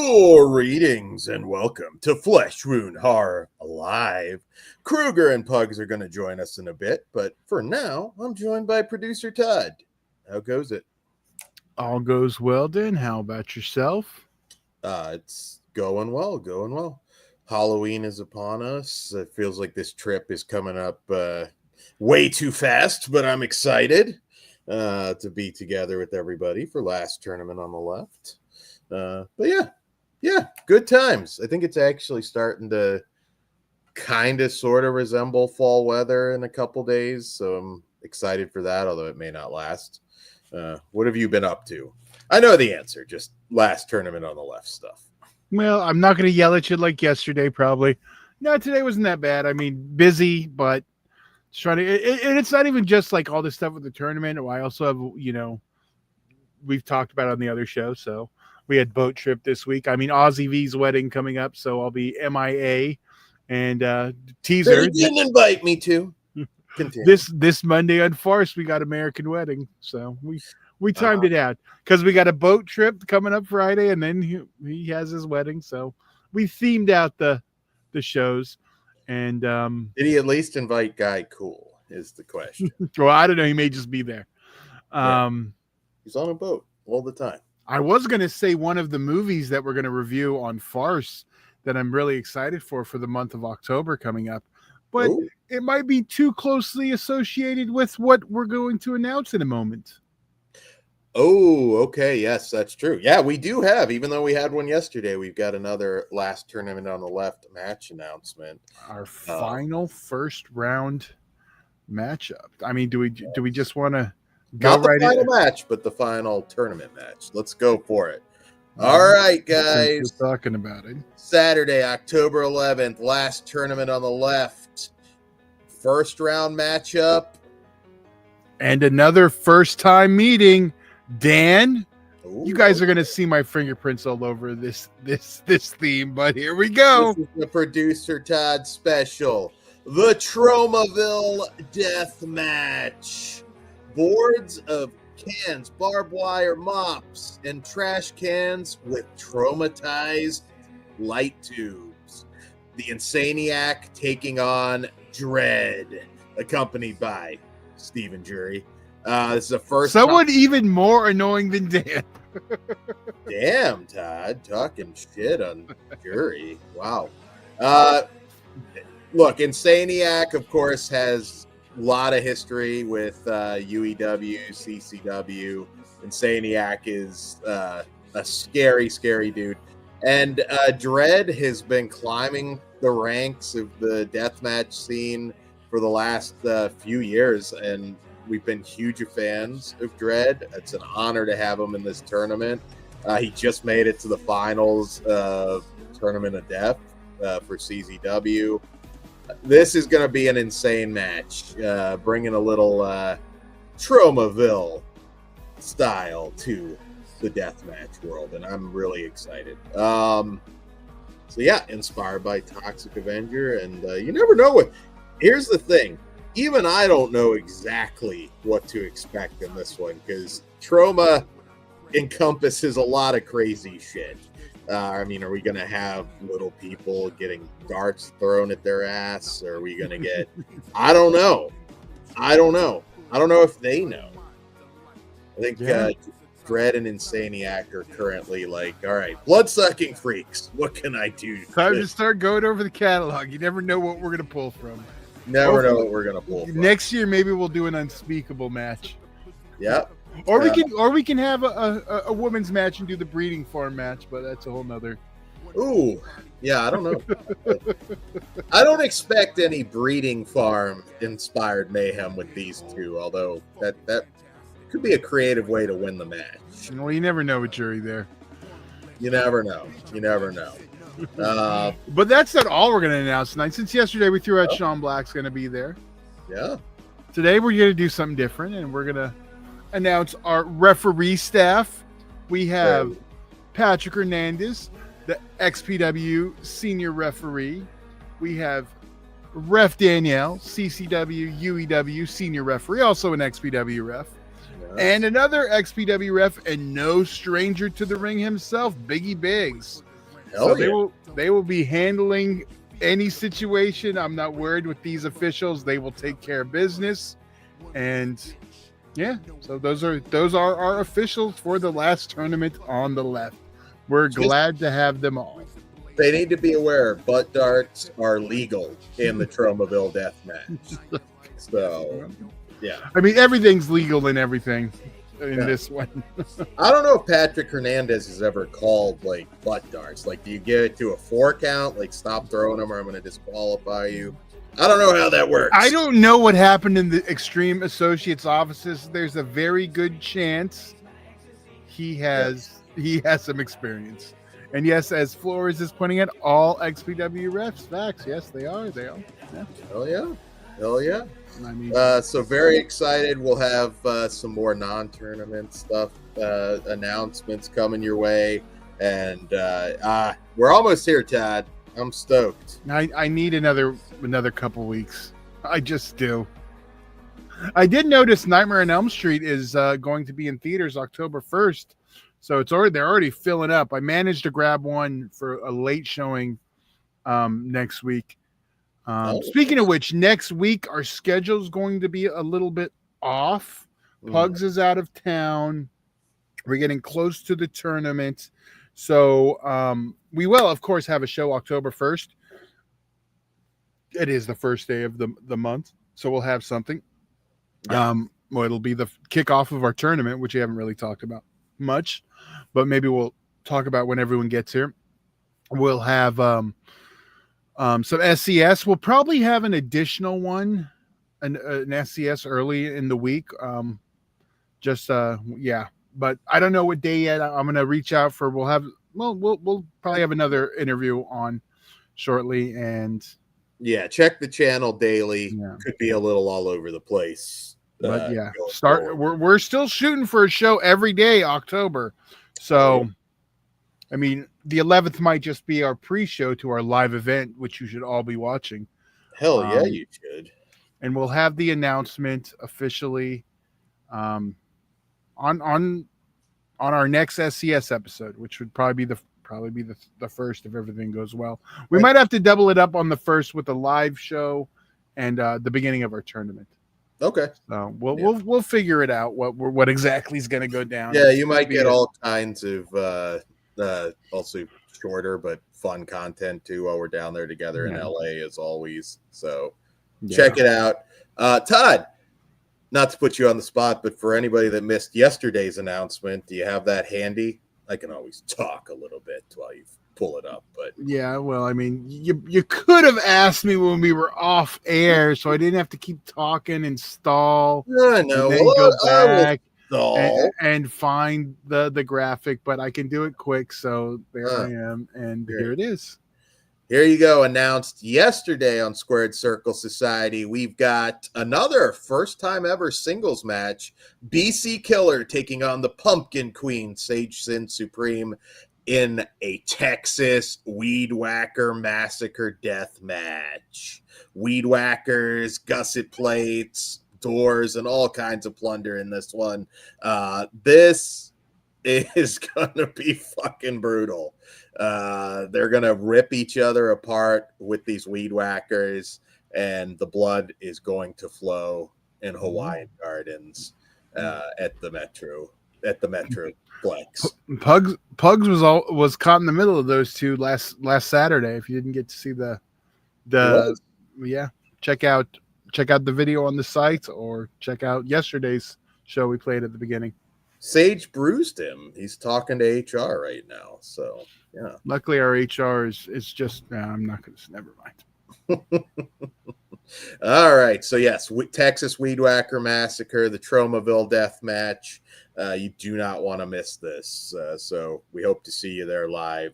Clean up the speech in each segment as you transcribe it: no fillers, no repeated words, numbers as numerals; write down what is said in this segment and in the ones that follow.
Greetings and welcome to Flesh Wound Horror Alive. Kruger and Pugs are going to join us in a bit, but for now, I'm joined by producer Todd. How goes it? All goes well, Dan. How about yourself? It's going well. Halloween is upon us. It feels like this trip is coming up way too fast, but I'm excited to be together with everybody for last tournament on the left. But yeah, good times. I think it's actually starting to kind of sort of resemble fall weather in a couple days, so I'm excited for that, although it may not last. What have you been up to? I know the answer, just last tournament on the left stuff. Well, I'm not going to yell at you like yesterday, probably. No, today wasn't that bad. I mean, busy, but trying to, and it's not even just like all this stuff with the tournament. I also have, we've talked about it on the other show, so we had boat trip this week. I mean, Aussie V's wedding coming up, so I'll be MIA. And teaser. They didn't invite me to. This Monday on Farce, we got American Wedding, so we timed it out because we got a boat trip coming up Friday, and then he has his wedding. So we themed out the shows. And did he at least invite Guy Cool? Is the question. Well, I don't know. He may just be there. He's on a boat all the time. I was going to say one of the movies that we're going to review on Farce that I'm really excited for the month of October coming up, but it might be too closely associated with what we're going to announce in a moment. Oh, okay. Yes, that's true. Yeah, we do have, even though we had one yesterday, we've got another last tournament on the left match announcement. Our final first round matchup. I mean, do we just want to go not the right final match, but the final tournament match? Let's go for it. All right, guys. We're talking about it. Saturday, October 11th, last tournament on the left. First round matchup. And another first time meeting. Dan, Ooh, you guys are going to see my fingerprints all over this theme, but here we go. This is the producer Todd special. The Tromaville Death Match. Boards of cans, barbed wire mops, and trash cans with traumatized light tubes. The Insaniac taking on Dread, accompanied by Stephen Jury. This is the first someone even more annoying than Dan. Damn, Todd, talking shit on Jury. Wow. Look, Insaniac, of course, has a lot of history with UEW, CCW. Insaniac is a scary, scary dude. And Dread has been climbing the ranks of the deathmatch scene for the last few years, and we've been huge fans of Dread. It's an honor to have him in this tournament. He just made it to the finals of Tournament of Death for CZW. This is going to be an insane match, bringing a little Tromaville style to the deathmatch world, and I'm really excited. So yeah, inspired by Toxic Avenger, and you never know what. Here's the thing. Even I don't know exactly what to expect in this one, because Troma encompasses a lot of crazy shit. I mean, are we going to have little people getting darts thrown at their ass? Or are we going to get... I don't know. I don't know if they know. I think Dread and Insaniac are currently like, all right, blood-sucking freaks. What can I do? Time to start going over the catalog. You never know what we're going to pull from. Never know what we're gonna pull from. Next year, maybe we'll do an unspeakable match. Yep. Or we can have a women's match and do the breeding farm match, but that's a whole nother. Ooh, yeah, I don't know. I don't expect any breeding farm inspired mayhem with these two, although that could be a creative way to win the match. Well, you never know with Jury there. You never know. But that's not all we're going to announce tonight. Since yesterday we threw out Sean Black's going to be there. Yeah. Today we're going to do something different, and we're going to announce our referee staff. We have Patrick Hernandez, the XPW senior referee. We have Ref Danielle, CCW, UEW senior referee, also an XPW ref. Yeah. And another XPW ref, and no stranger to the ring himself, Biggie Biggs. So Hell yeah. they will be handling any situation. I'm not worried with these officials. They will take care of business. And yeah, so those are our officials for the last tournament on the left. We're glad to have them all. They need to be aware butt darts are legal in the Tromaville death match. So, yeah. I mean, everything's legal in everything in this one. I don't know if Patrick Hernandez has ever called like butt darts. Like, do you get it to a 4 count? Like, stop throwing them or I'm going to disqualify you. I don't know how that works. I don't know what happened in the Extreme Associates offices. There's a very good chance he has some experience. And yes, as Flores is pointing out, all XPW refs, facts. Yes, they are. They are. Yeah. Hell yeah. Hell yeah. I mean, so very excited. We'll have some more non-tournament stuff, announcements coming your way. And we're almost here, Todd. I'm stoked. I need another couple weeks. I just do. I did notice Nightmare on Elm Street is going to be in theaters October 1st. So they're already filling up. I managed to grab one for a late showing next week. Speaking of which, next week our schedule is going to be a little bit off. Pugs is out of town. We're getting close to the tournament. So we will, of course, have a show October 1st. It is the first day of the month. So we'll have something. Yeah. Well, it'll be the kickoff of our tournament, which we haven't really talked about much, but maybe we'll talk about when everyone gets here. We'll have some SCS. We'll probably have an additional one, an SCS early in the week. But I don't know what day yet. I'm gonna reach out for. We'll probably have another interview on shortly, and check the channel daily. Could be a little all over the place. But we're still shooting for a show every day October. So I mean, the 11th might just be our pre-show to our live event, which you should all be watching. Hell yeah, you should. And we'll have the announcement officially on our next SCS episode, which would probably be the first if everything goes well. We might have to double it up on the first with a live show and the beginning of our tournament. Okay. So we'll figure it out what exactly is going to go down. Yeah, you might get all kinds of also shorter but fun content too while we're down there together in LA as always. So check it out. Todd, not to put you on the spot, but for anybody that missed yesterday's announcement, do you have that handy? I can always talk a little bit while you pull it up, but well, I mean, you could have asked me when we were off air, so I didn't have to keep talking and stall. No, go back and find the graphic, but I can do it quick. So there I am, and here it is. Here you go. Announced yesterday on Squared Circle Society, we've got another first time ever singles match. BC Killer taking on the Pumpkin Queen, Sage Sin Supreme, in a Texas Weed Whacker Massacre death match. Weed whackers, gusset plates, doors, and all kinds of plunder in this one. This is gonna be fucking brutal. They're gonna rip each other apart with these weed whackers, and the blood is going to flow in Hawaiian Gardens at the Metroplex. Pugs was caught in the middle of those two last Saturday. If you didn't get to see check out the video on the site or check out yesterday's show we played at the beginning. Sage bruised him. He's talking to HR right now. So yeah. Luckily our HR is just I'm not gonna never mind. All right. So yes, Texas Weed Whacker Massacre, the Tromaville death match. You do not want to miss this. So we hope to see you there live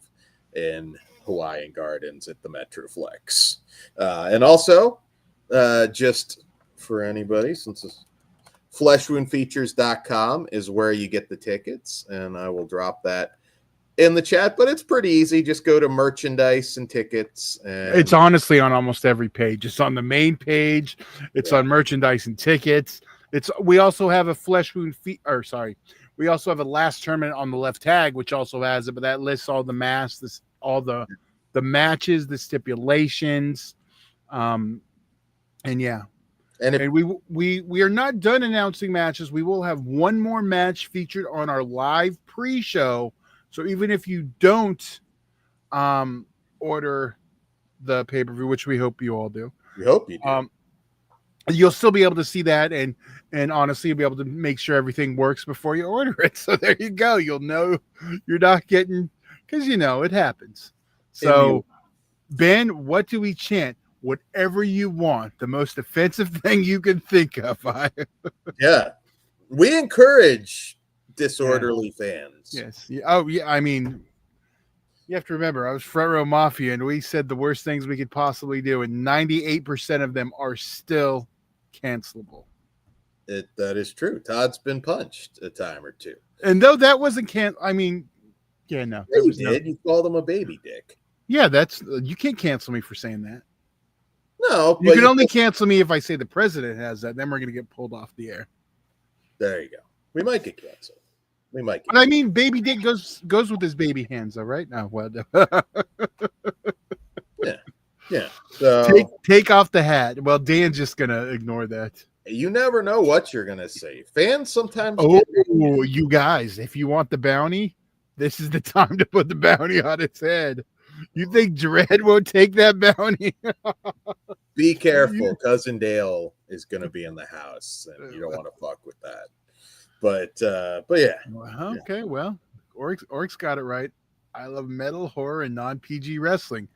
in Hawaiian Gardens at the Metroplex. And also, just for anybody, since it's fleshwoundfeatures.com is where you get the tickets, and I will drop that in the chat, but it's pretty easy. Just go to merchandise and tickets. And it's honestly on almost every page. It's on the main page. It's on merchandise and tickets. We also have a we also have a last tournament on the left tag, which also has it, but that lists all the masks, all the matches, the stipulations, and yeah. And we are not done announcing matches. We will have one more match featured on our live pre-show. So even if you don't order the pay-per-view, which we hope you all do, we hope you do. You'll still be able to see that and honestly you'll be able to make sure everything works before you order it. So there you go. You'll know you're not getting, because it happens. So Ben, what do we chant? Whatever you want, the most offensive thing you can think of. Yeah, we encourage disorderly fans. Yes. Oh yeah. I mean, you have to remember, I was front row mafia, and we said the worst things we could possibly do, and 98% of them are still cancelable. That is true. Todd's been punched a time or two, and though that wasn't I mean, yeah, no, yeah, you did. You called him a baby dick. Yeah, you can't cancel me for saying that. No, you can only cancel me if I say the president has that. Then we're going to get pulled off the air. There you go. We might get canceled. We might. But I mean, baby dick goes with his baby hands, though, right? No, well, yeah. So take off the hat. Well, Dan's just going to ignore that. You never know what you're going to say. Fans sometimes. You guys, if you want the bounty, this is the time to put the bounty on its head. You think Dread won't take that bounty? Be careful. Cousin Dale is going to be in the house, and you don't want to fuck with that. But yeah. Okay, well, Oryx got it right. I love metal, horror, and non-PG wrestling.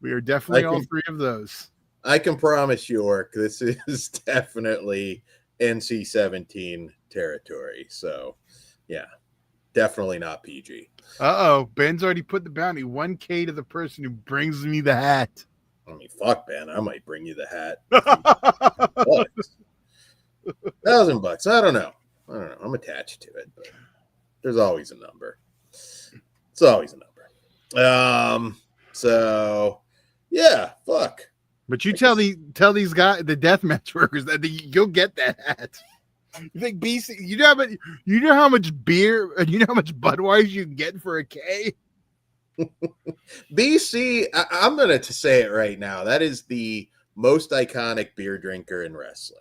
We are definitely all three of those. I can promise you, Orc, this is definitely NC-17 territory. So, yeah, definitely not PG. Ben's already put the bounty, 1K to the person who brings me the hat. I mean, fuck, Ben, I might bring you the hat. $1,000. I don't know. I'm attached to it, but there's always a number. It's always a number. So yeah, fuck. But you tell these guys, the deathmatch workers, that you'll get that hat. You think BC? You know how much beer and you know how much Budweiser you can get for a K? BC, I'm gonna say it right now. That is the most iconic beer drinker in wrestling.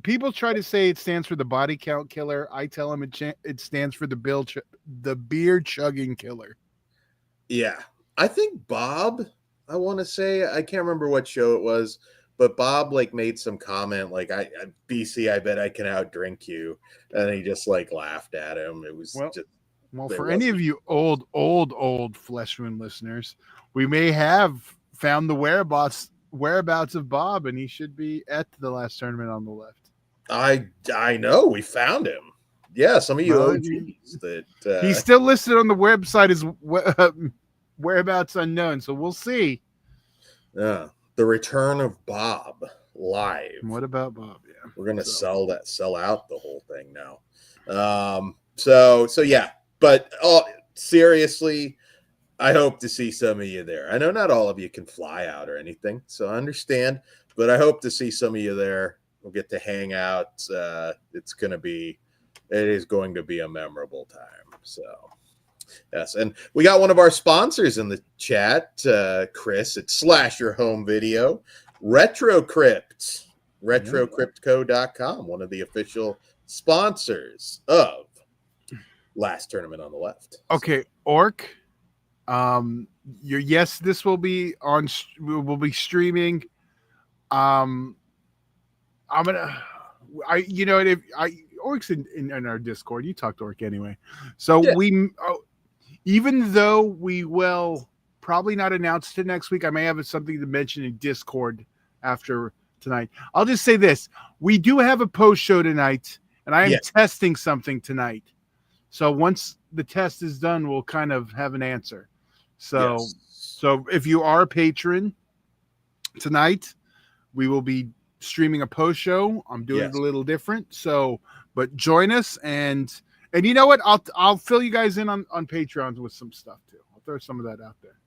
People try to say it stands for the body count killer. I tell them it stands for the beer chugging killer. Yeah, I think Bob. I want to say, I can't remember what show it was, but Bob like made some comment like, BC, I bet I can outdrink you, and he just like laughed at him. It was for any of you old Flesh Wound listeners, we may have found the whereabouts of Bob, and he should be at the last tournament on the left. I know, we found him. Yeah, some of you OGs that he's still listed on the website as whereabouts unknown, so we'll see. The return of Bob live. What about Bob? Yeah, we're gonna sell out the whole thing now. So yeah, but seriously, I hope to see some of you there. I know not all of you can fly out or anything, so I understand, but I hope to see some of you there. We'll get to hang out. It is going to be a memorable time. So yes, and we got one of our sponsors in the chat, Chris at Slasher Home Video, RetroCrypt, RetroCryptCo.com, one of the official sponsors of Last Tournament on the Left. Okay, Orc. This will be on. We'll be streaming. Orc's in our Discord. You talk to Orc anyway, so yeah. Even though we will probably not announce it next week, I may have something to mention in Discord after tonight. I'll just say this: we do have a post show tonight, and I am testing something tonight. So once the test is done, we'll kind of have an answer. So if you are a patron tonight, we will be streaming a post show. I'm doing it a little different. But join us, and you know what? I'll fill you guys in on Patreons with some stuff too. I'll throw some of that out there.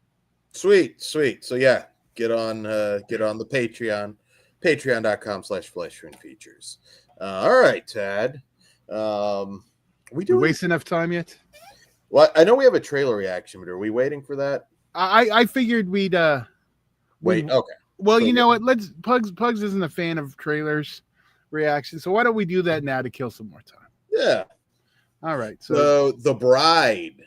Sweet. So yeah, get on the Patreon, patreon.com/fleshwoundfeatures. All right, Tad. We waste enough time yet? Well, I know we have a trailer reaction, but are we waiting for that? I figured we'd Wait, okay. Well, So you know what? Let's Pugs isn't a fan of trailers reaction, so why don't we do that now to kill some more time? yeah. All right. So The Bride,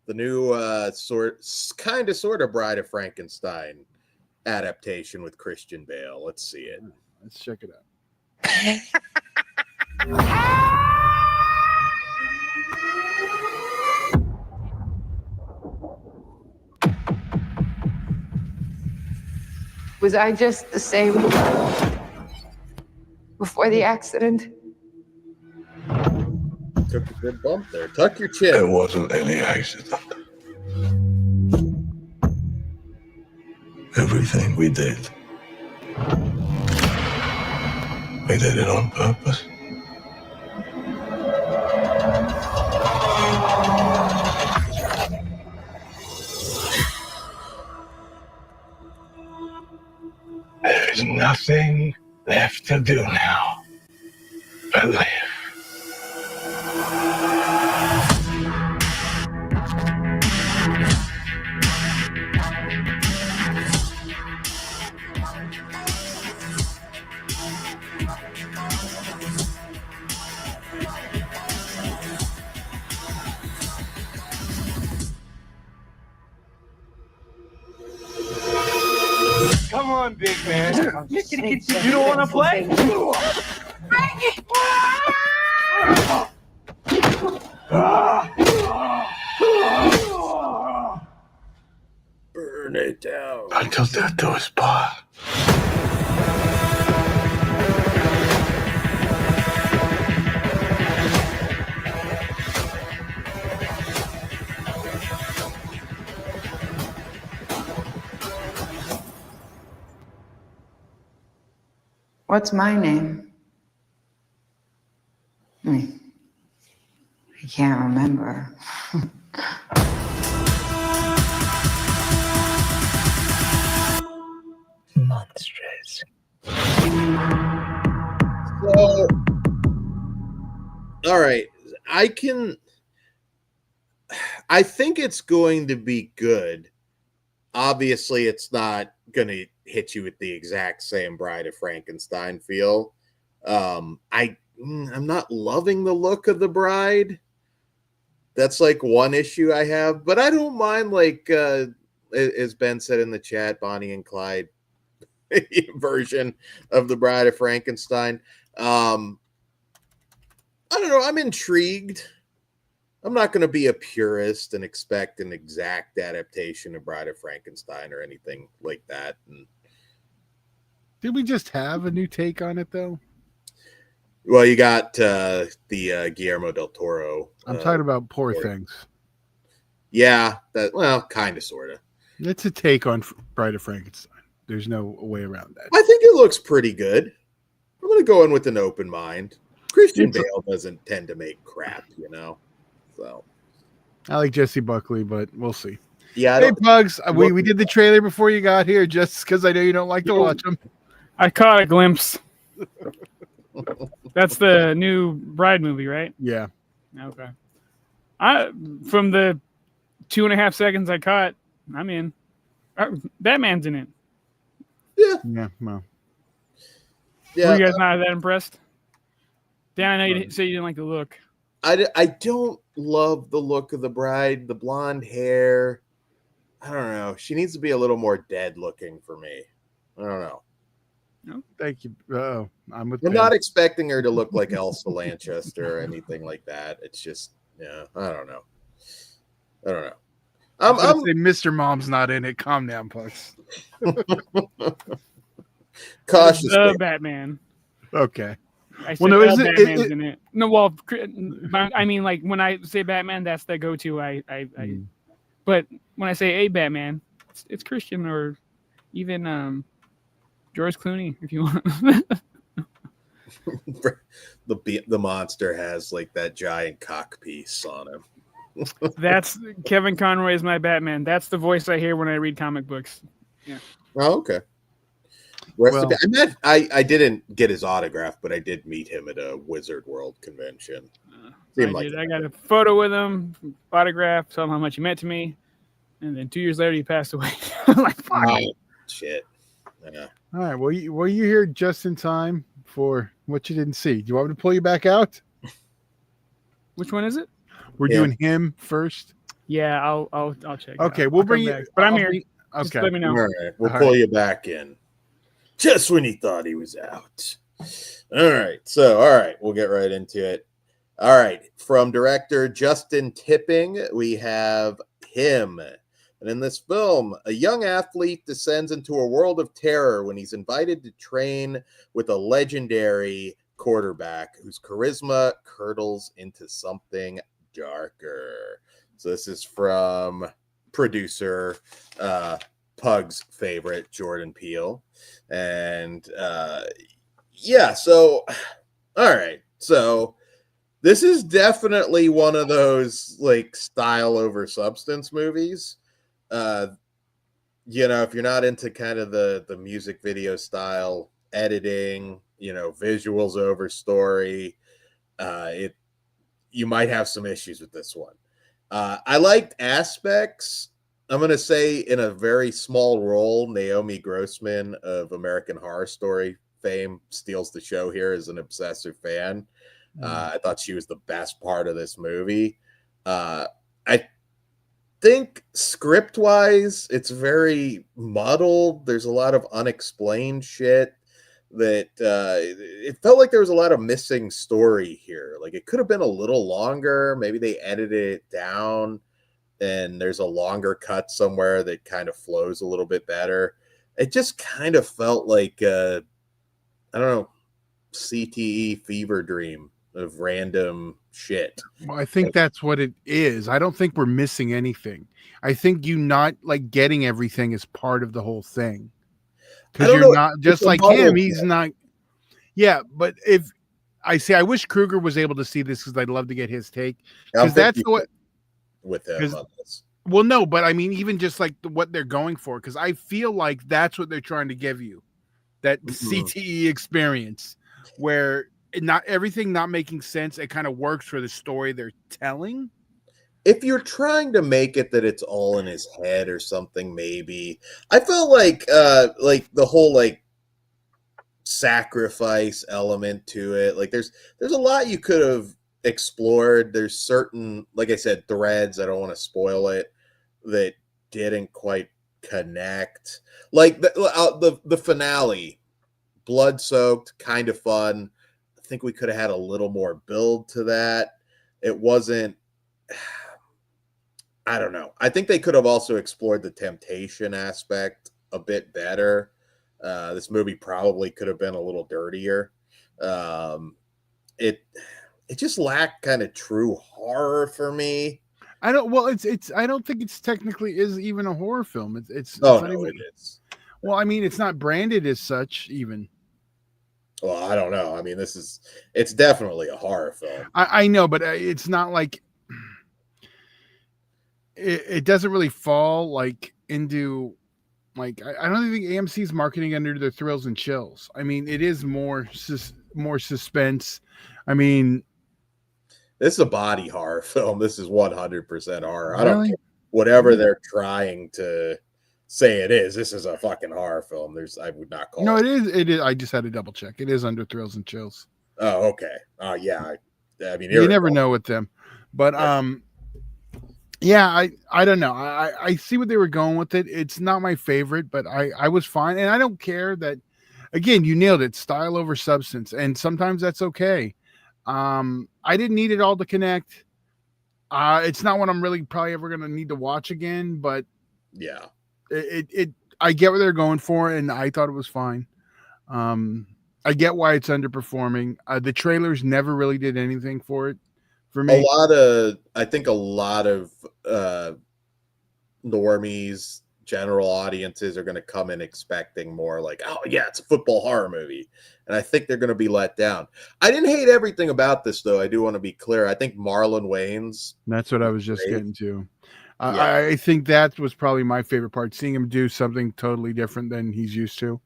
the new sort of Bride of Frankenstein adaptation with Christian Bale. Let's see it. Let's check it out. Was I just the same before the accident? Took a good bump there. Tuck your chin. It wasn't any accident. Everything we did it on purpose. There's nothing left to do now but live. Come on, big man. You don't want to play? Burn it down. Until death do us part. What's my name? I can't remember. Monstrous. So, all right. I think it's going to be good. Obviously, it's not going to hit you with the exact same Bride of Frankenstein feel. I'm not loving the look of the Bride. That's like one issue I have, but I don't mind, like as Ben said in the chat, Bonnie and Clyde version of the Bride of Frankenstein. I don't know. I'm intrigued. I'm not going to be a purist and expect an exact adaptation of Bride of Frankenstein or anything like that. And, did we just have a new take on it though? well, you got the Guillermo del Toro. I'm talking about Poor Things. Yeah, kind of, sort of. It's a take on Bride of Frankenstein. There's no way around that. I think it looks pretty good. I'm going to go in with an open mind. Christian Bale doesn't tend to make crap, you know. So I like Jesse Buckley, but we'll see. Yeah. Hey, Bugs, we did the trailer before you got here, just because I know you don't like to watch them. I caught a glimpse. That's the new Bride movie, right? Yeah. Okay. From the 2.5 seconds I caught, I'm in. Batman's in it. Yeah. Yeah. Well. Yeah. Were you guys not that impressed? Dan, I know you say you didn't like the look. I don't love the look of the Bride, the blonde hair. I don't know. She needs to be a little more dead looking for me. I don't know. No, thank you. I'm not expecting her to look like Elsa Lanchester or anything like that. It's just, yeah, I don't know. I'm gonna say Mr. Mom's not in it. Calm down, Pucks. Cautiously. The Batman. Okay. I said Batman's in it. No, well, I mean, like when I say Batman, that's the go-to. But when I say a Batman, it's Christian or even George Clooney, if you want. The monster has like that giant cock piece on him. That's Kevin Conroy is my Batman. That's the voice I hear when I read comic books. Yeah. Oh, okay. I didn't get his autograph, but I did meet him at a Wizard World convention. I got a photo with him, autograph, told him how much he meant to me, And then 2 years later, he passed away. I'm like, fuck. Oh, shit. Yeah. All right. Well, you here just in time for what you didn't see. Do you want me to pull you back out? Which one is it? We're doing him first. Yeah, I'll check. Okay, it out. we'll I'll bring come you. back. But I'm here. Okay. Just let me know. All right. We'll All pull right. you back in just when you thought he was out. All right. So, all right. We'll get right into it. All right. From director Justin Tipping, we have Him. And in this film, a young athlete descends into a world of terror when he's invited to train with a legendary quarterback whose charisma curdles into something darker. So this is from producer Pug's favorite, Jordan Peele. And yeah, so all right. So this is definitely one of those like style over substance movies. You know, if you're not into kind of the music video style editing, you know, visuals over story, you might have some issues with this one. I liked aspects. I'm going to say in a very small role, Naomi Grossman of American Horror Story fame steals the show here as an obsessive fan. I thought she was the best part of this movie. I think script-wise, it's very muddled. There's a lot of unexplained shit that it felt like there was a lot of missing story here. Like it could have been a little longer. Maybe they edited it down and there's a longer cut somewhere that kind of flows a little bit better. It just kind of felt like I don't know, CTE fever dream of random shit. Well, I think that's what it is. I don't think we're missing anything. I think you not like getting everything is part of the whole thing. Because you're not just like him. He's not. Yeah, but if I say I wish Kruger was able to see this because I'd love to get his take. Because that's what with him on this. Well, no, but I mean, even just like what they're going for, because I feel like that's what they're trying to give you, that CTE experience where not everything not making sense. It kind of works for the story they're telling. If you're trying to make it that it's all in his head or something, maybe I felt like the whole like sacrifice element to it. Like there's a lot you could have explored. There's certain, like I said, threads. I don't want to spoil it that didn't quite connect. Like the finale, blood soaked, kind of fun. I think we could have had a little more build to that. It wasn't. I don't know. I think they could have also explored the temptation aspect a bit better. This movie probably could have been a little dirtier. It just lacked kind of true horror for me. I don't. Well, it's. I don't think it's technically is even a horror film. It's no, even, it is. Well, I mean, it's not branded as such even. Well, I don't know. I mean, it's definitely a horror film. I know, but it's not like. It doesn't really fall like into like I don't think AMC's marketing under their thrills and chills. I mean, it is more suspense. I mean, this is a body horror film. This is 100% horror. Really? I don't care whatever they're trying to say it is. This is a fucking horror film. I would not call no, it. it is. I just had to double check. It is under thrills and chills. Oh, okay. Yeah. I mean, you never know with them, but yeah, I don't know. I see what they were going with it. It's not my favorite, but I was fine, and I don't care that. Again, you nailed it. Style over substance, and sometimes that's okay. I didn't need it all to connect. It's not what I'm really probably ever going to need to watch again, but yeah, I get what they're going for, and I thought it was fine. I get why it's underperforming. The trailers never really did anything for it. For me, I think a lot of normies, general audiences are going to come in expecting more like, oh yeah, it's a football horror movie. And I think they're going to be let down. I didn't hate everything about this though. I do want to be clear. I think Marlon Wayans. That's what I was just getting to. Yeah. I think that was probably my favorite part, seeing him do something totally different than he's used to.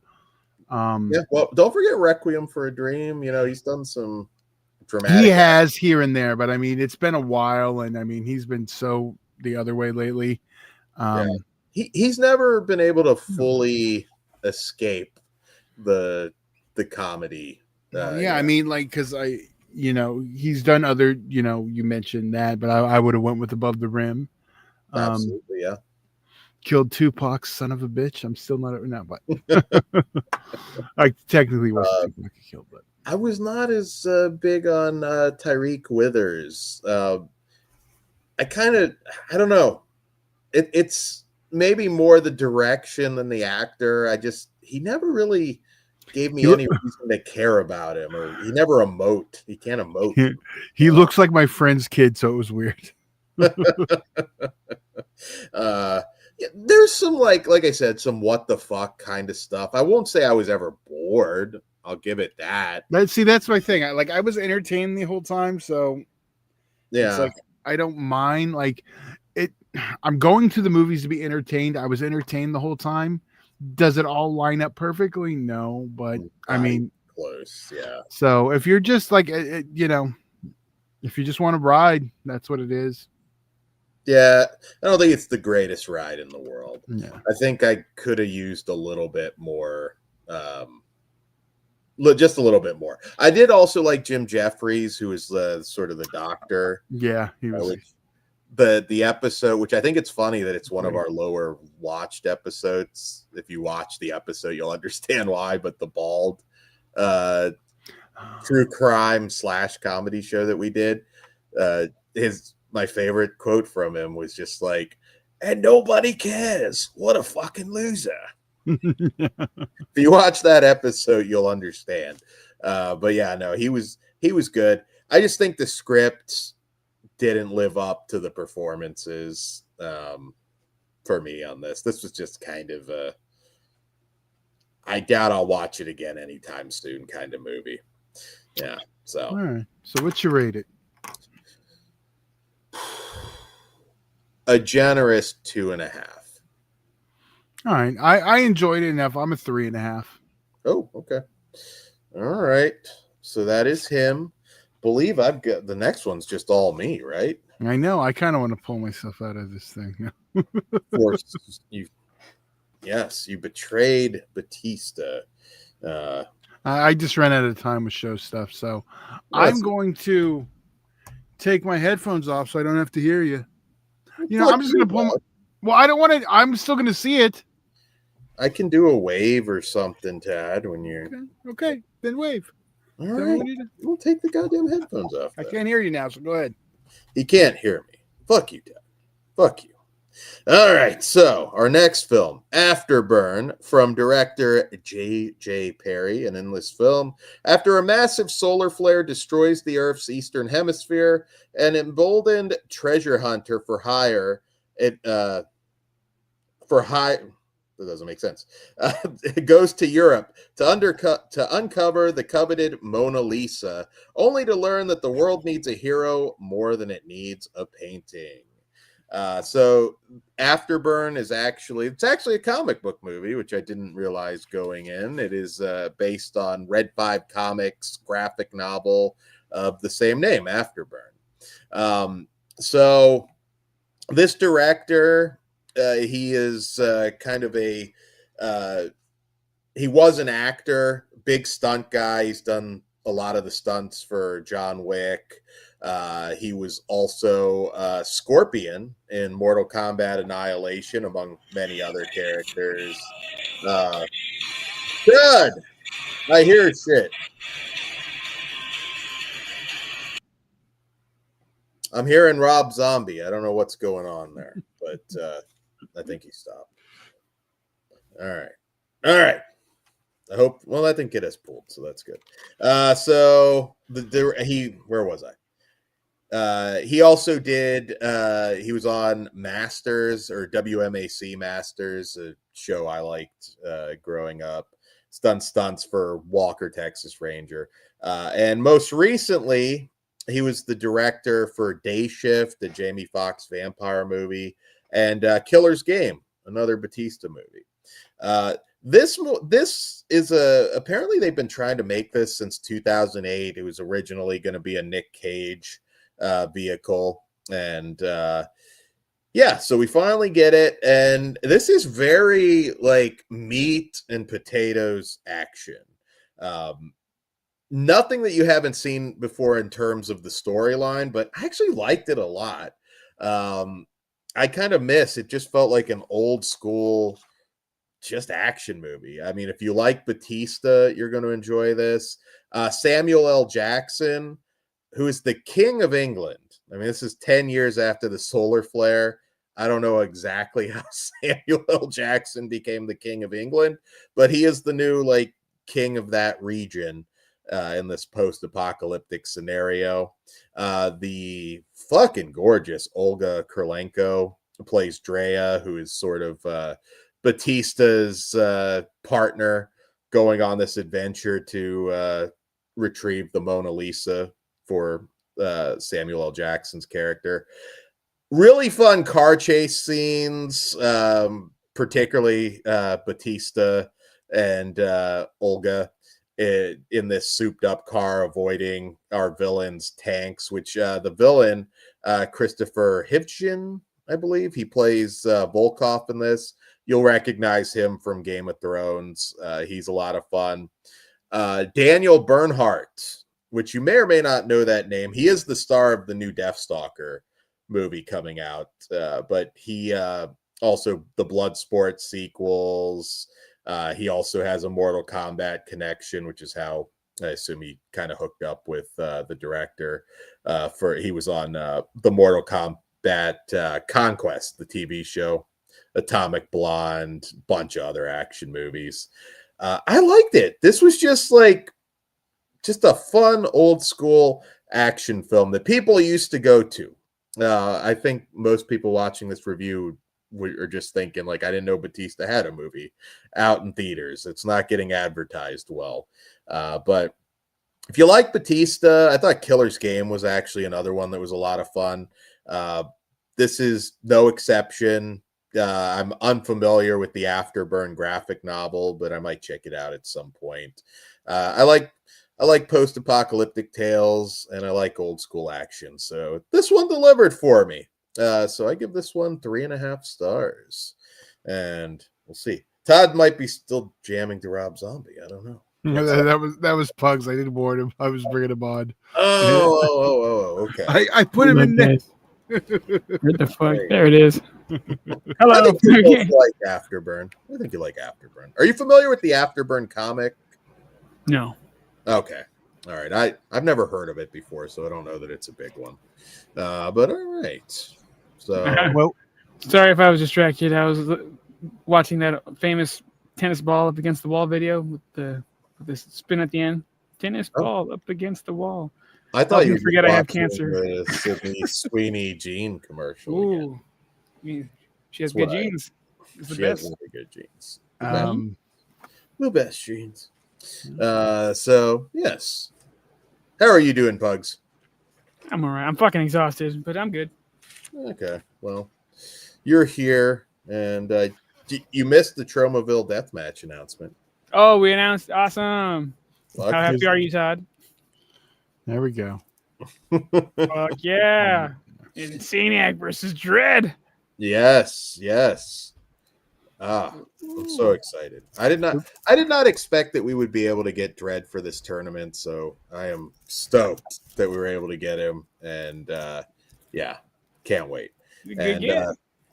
Yeah, well, don't forget Requiem for a Dream. You know, he's done some dramatic. He has here and there, but I mean, it's been a while, and I mean, he's been so the other way lately. He's never been able to fully escape the comedy. I mean, like, because he's done other, you mentioned that, but I would have went with Above the Rim. Absolutely, yeah. Killed Tupac, son of a bitch. I'm still not but I technically wasn't Tupac he killed, but I was not as big on Tyreek Withers. I don't know. It's maybe more the direction than the actor. He never really gave me any reason to care about him, or he never emote. He can't emote. He looks like my friend's kid, so it was weird. There's some like I said, some what the fuck kind of stuff. I won't say I was ever bored. I'll give it that. That's my thing. I was entertained the whole time, so yeah, it's like I don't mind. Like it, I'm going to the movies to be entertained. I was entertained the whole time. Does it all line up perfectly? No, but I mean, close. Yeah. So if you're just like, if you just want to ride, that's what it is. Yeah, I don't think it's the greatest ride in the world. Yeah. I think I could have used a little bit more, just a little bit more. I did also like Jim Jeffries, who is sort of the doctor. Yeah, he was. The episode, which I think it's funny that it's one of our lower watched episodes. If you watch the episode, you'll understand why. But the bald true crime / comedy show that we did, my favorite quote from him was just like, "And nobody cares. What a fucking loser." If you watch that episode, you'll understand. But yeah, no, he was good. I just think the script didn't live up to the performances for me on this. This was just kind of I doubt I'll watch it again anytime soon kind of movie. Yeah. So all right. So what's your rating? A generous 2.5. All right. I enjoyed it enough. I'm a 3.5. Oh, okay. All right. So that is him. Believe I've got the next one's just all me, right? I know. I kind of want to pull myself out of this thing. You betrayed Bautista. I just ran out of time with show stuff, so I'm going to take my headphones off so I don't have to hear you. I'm just going to pull. Well, I don't want to. I'm still going to see it. I can do a wave or something, Tad, when you're okay. Then wave. All right. We'll take the goddamn headphones off. I can't hear you now, so go ahead. He can't hear me. Fuck you, Tad. Fuck you. All right. So our next film, Afterburn, from director J.J. Perry, an endless film. After a massive solar flare destroys the Earth's eastern hemisphere, an emboldened treasure hunter for hire, that doesn't make sense. It goes to Europe to uncover the coveted Mona Lisa, only to learn that the world needs a hero more than it needs a painting. So Afterburn is actually a comic book movie, which I didn't realize going in. It is based on Red 5 Comics graphic novel of the same name, Afterburn. So this director, he is kind of he was an actor, big stunt guy. He's done a lot of the stunts for John Wick. He was also Scorpion in Mortal Kombat Annihilation, among many other characters. Good. I hear shit. I'm hearing Rob Zombie. I don't know what's going on there, but I think he stopped. All right. I hope. Well, that didn't get us pulled, so that's good. So where was I? He also did. He was on Masters or WMAC Masters, a show I liked growing up. He's done stunts for Walker, Texas Ranger, and most recently, he was the director for Day Shift, the Jamie Foxx vampire movie, and Killer's Game, another Bautista movie. This is apparently they've been trying to make this since 2008. It was originally going to be a Nick Cage vehicle, and Yeah, so we finally get it, and this is very like meat and potatoes action. Um, Nothing that you haven't seen before in terms of the storyline, but I actually liked it a lot. Um, I kind of miss it. Just felt like an old school, just action movie. I mean, if you like Bautista, you're going to enjoy this. Samuel L. Jackson, who is the King of England. I mean, this is 10 years after the solar flare. I don't know exactly how Samuel L. Jackson became the King of England, but he is the new like king of that region in this post-apocalyptic scenario. The fucking gorgeous Olga Kurlenko plays Drea, who is sort of Batista's partner going on this adventure to retrieve the Mona Lisa for Samuel L. Jackson's character. Really fun car chase scenes, particularly Batista and Olga in this souped up car avoiding our villain's tanks, which the villain, Christopher Hitchin, I believe, he plays Volkov in this. You'll recognize him from Game of Thrones. He's a lot of fun. Daniel Bernhardt, which you may or may not know that name. He is the star of the new Deathstalker movie coming out, but he also the Bloodsport sequels. He also has a Mortal Kombat connection, which is how I assume he kind of hooked up with the director. He was on the Mortal Kombat Conquest, the TV show, Atomic Blonde, bunch of other action movies. I liked it. This was just a fun old school action film that people used to go to. I think most people watching this review are just thinking like, I didn't know Bautista had a movie out in theaters. It's not getting advertised well. But if you like Bautista, I thought Killer's Game was actually another one that was a lot of fun. This is no exception. I'm unfamiliar with the Afterburn graphic novel, but I might check it out at some point. I like post-apocalyptic tales, and I like old school action. So this one delivered for me. So I give this one 3.5 stars. And we'll see. Todd might be still jamming to Rob Zombie. I don't know. That was Pugs. I didn't warn him. I was bringing him on. Okay. I put him in there. What the fuck? There it is. Hello. I think you both like Afterburn. I think you like Afterburn. Are you familiar with the Afterburn comic? No. Okay. All right. I've never heard of it before, so I don't know that it's a big one. But all right. So Well, Sorry if I was distracted. I was watching that famous tennis ball up against the wall video with the spin at the end. Tennis ball up against the wall. I thought you forget I have watching cancer. the Sydney Sweeney Jean commercial. Ooh. I mean, she has good genes. It's the She has best. really good jeans. um, The best jeans. So yes. How are you doing, Pugs? I'm all right. I'm fucking exhausted, but I'm good. Okay. Well, you're here, and you missed the Tromaville deathmatch announcement. Oh, we announced. Awesome. Fuck How happy is- are you, Todd? there we go. Fuck yeah. Insaniac versus Dread. Yes. I'm so excited. I did not expect that we would be able to get Dredd for this tournament, so I am stoked that we were able to get him, and can't wait. And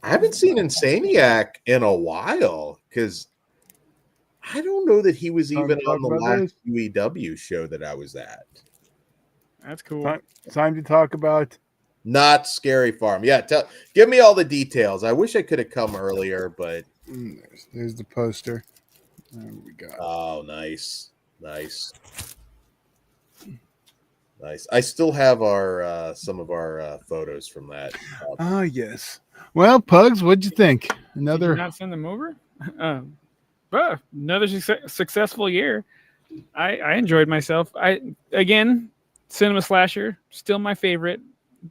I haven't seen Insaniac in a while because I don't know that he was even on the last UEW show that I was at. That's cool. Time to talk about. Not Scary Farm. Yeah, give me all the details. I wish I could have come earlier, but There's the poster. There we go. oh, nice. I still have our some of our photos from that. Oh yes. Well, Pugs, what'd you think? Did you Another. not send them over? But another successful year. I enjoyed myself. Cinema slasher, still my favorite.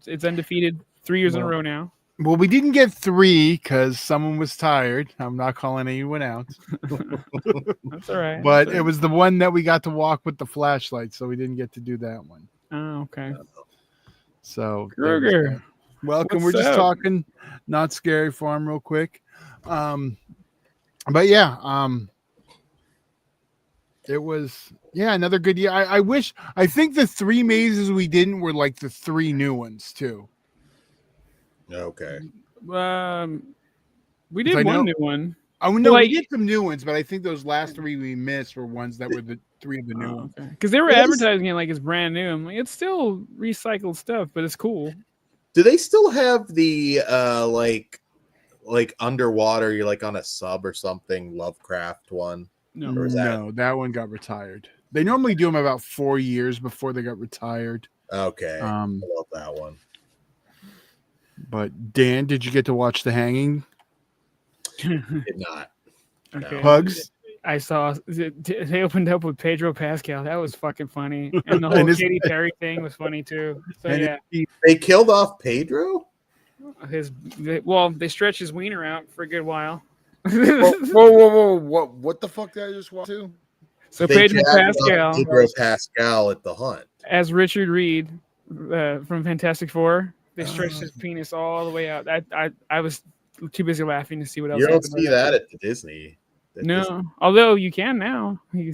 It's undefeated 3 years in a row now. Well, we didn't get 3 because someone was tired. I'm not calling anyone out. That's all right. But it was the one that we got to walk with the flashlight, so we didn't get to do that one. Oh, okay. So Kruger. Welcome. What's We're just up? talking Not Scary Farm real quick. But yeah, it was another good year. I think the 3 mazes we didn't were like the 3 new ones too. Okay. We I did know- one new one. Oh no, Like- we did some new ones, but I think those last 3 we missed were ones that were the 3 of the new ones. Because they were It is- advertising it like it's brand new. I'm like, it's still recycled stuff, but it's cool. Do they still have the like underwater? You're like on a sub or something. Lovecraft one. No, Or is No, that one got retired. They normally do them about 4 years before they got retired. Okay. I Um, love that one. but Dan, did you get to watch The Hanging? Did not. okay. Pugs? I saw they opened up with Pedro Pascal. That was fucking funny, and the And whole his- Katy Perry thing was funny too. So And yeah, They killed off Pedro. they stretched his wiener out for a good while. Whoa! What the fuck did I just walk to? So They Pedro jacked up Pascal Pedro Pascal at the hunt. as Richard Reed from Fantastic Four. They stretched his penis all the way out. I was too busy laughing to see what else. You don't happened see with that at the Disney. No, although you can now. They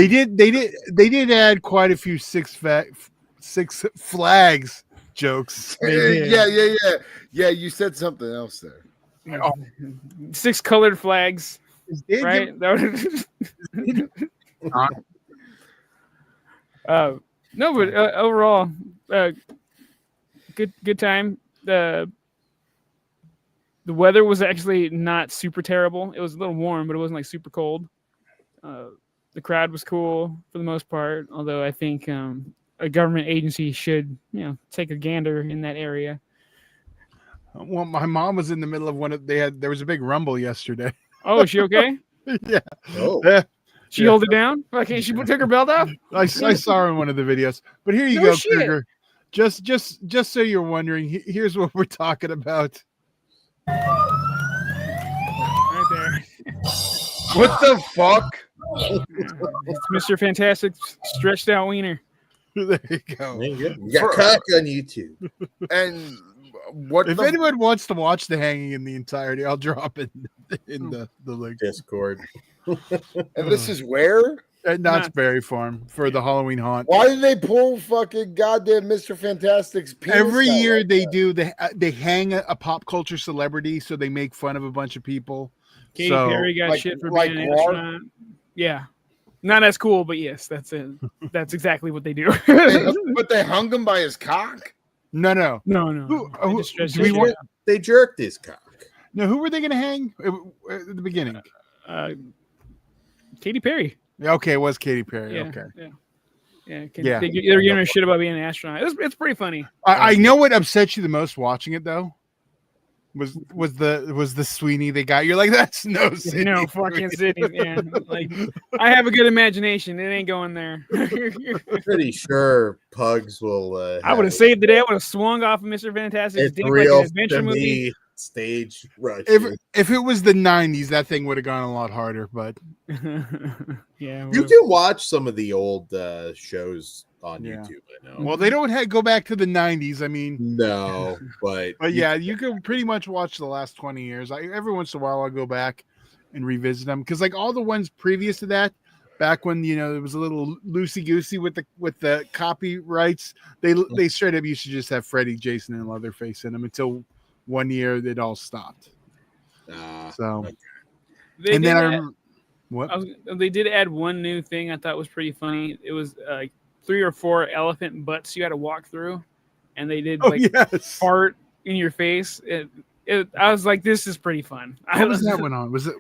did add quite a few Six Flags jokes. They did. Yeah. You said something else there. 6 colored flags, They right? No, but overall, good time. The weather was actually not super terrible. It was a little warm, but it wasn't like super cold. The crowd was cool for the most part, although I think a government agency should, take a gander in that area. Well, my mom was in the middle of there was a big rumble yesterday. Oh, is she okay? Yeah. Oh. Yeah. She held it down? Okay, she took her belt off? I saw her in one of the videos. But here you No go, shit. Kruger. Just so you're wondering, here's what we're talking about. Right there. What the fuck? It's Mr. Fantastic's stretched out wiener. There you go. There you go. You got cock on YouTube. And what? If the anyone wants to watch The Hanging in the entirety, I'll drop it in the link. Discord. and this is where? At Knott's Berry Farm for the Halloween haunt. Why did they pull fucking goddamn Mr. Fantastic's penis Every out year like they that? do. They hang a pop culture celebrity, so they make fun of a bunch of people. Katy So, Perry got like- shit for like being an Guar? astronaut. Yeah. Not as cool, but yes, that's it. That's exactly what they do. But they hung him by his cock. No. no. Who- They who- just stretched do his we shit want- out. They jerked his cock. No, who were they going to hang at the beginning? Katy Perry. Okay, it was Katy Perry. Yeah. Okay. Yeah. Yeah. Yeah. They're giving her shit about being an astronaut. It's pretty funny. I know what upset you the most watching it though. Was the Sweeney they got? You're like, that's no Sydney. No fucking city, man. Like, I have a good imagination. It ain't going there. Pretty sure Pugs will. I would have saved the day. I would have swung off of Mr. Fantastic's It's dick like real an adventure to movie. me. Stage rush. If it was the 90s, that thing would have gone a lot harder. But Yeah. You can watch some of the old shows on Yeah. YouTube. I know. well, they don't go back to the 90s. I mean, No, but yeah, you can pretty much watch the last 20 years. Every once in a while, I'll go back and revisit them because, like, all the ones previous to that, back when it was a little loosey goosey with the copyrights, they straight up used to just have Freddy, Jason, and Leatherface in them until one year it all stopped. So, okay. and then I remember what? They did add one new thing I thought was pretty funny. It was 3 or 4 elephant butts you had to walk through, and they did Yes. fart in your face. I was like, this is pretty fun. What was that one on? Was it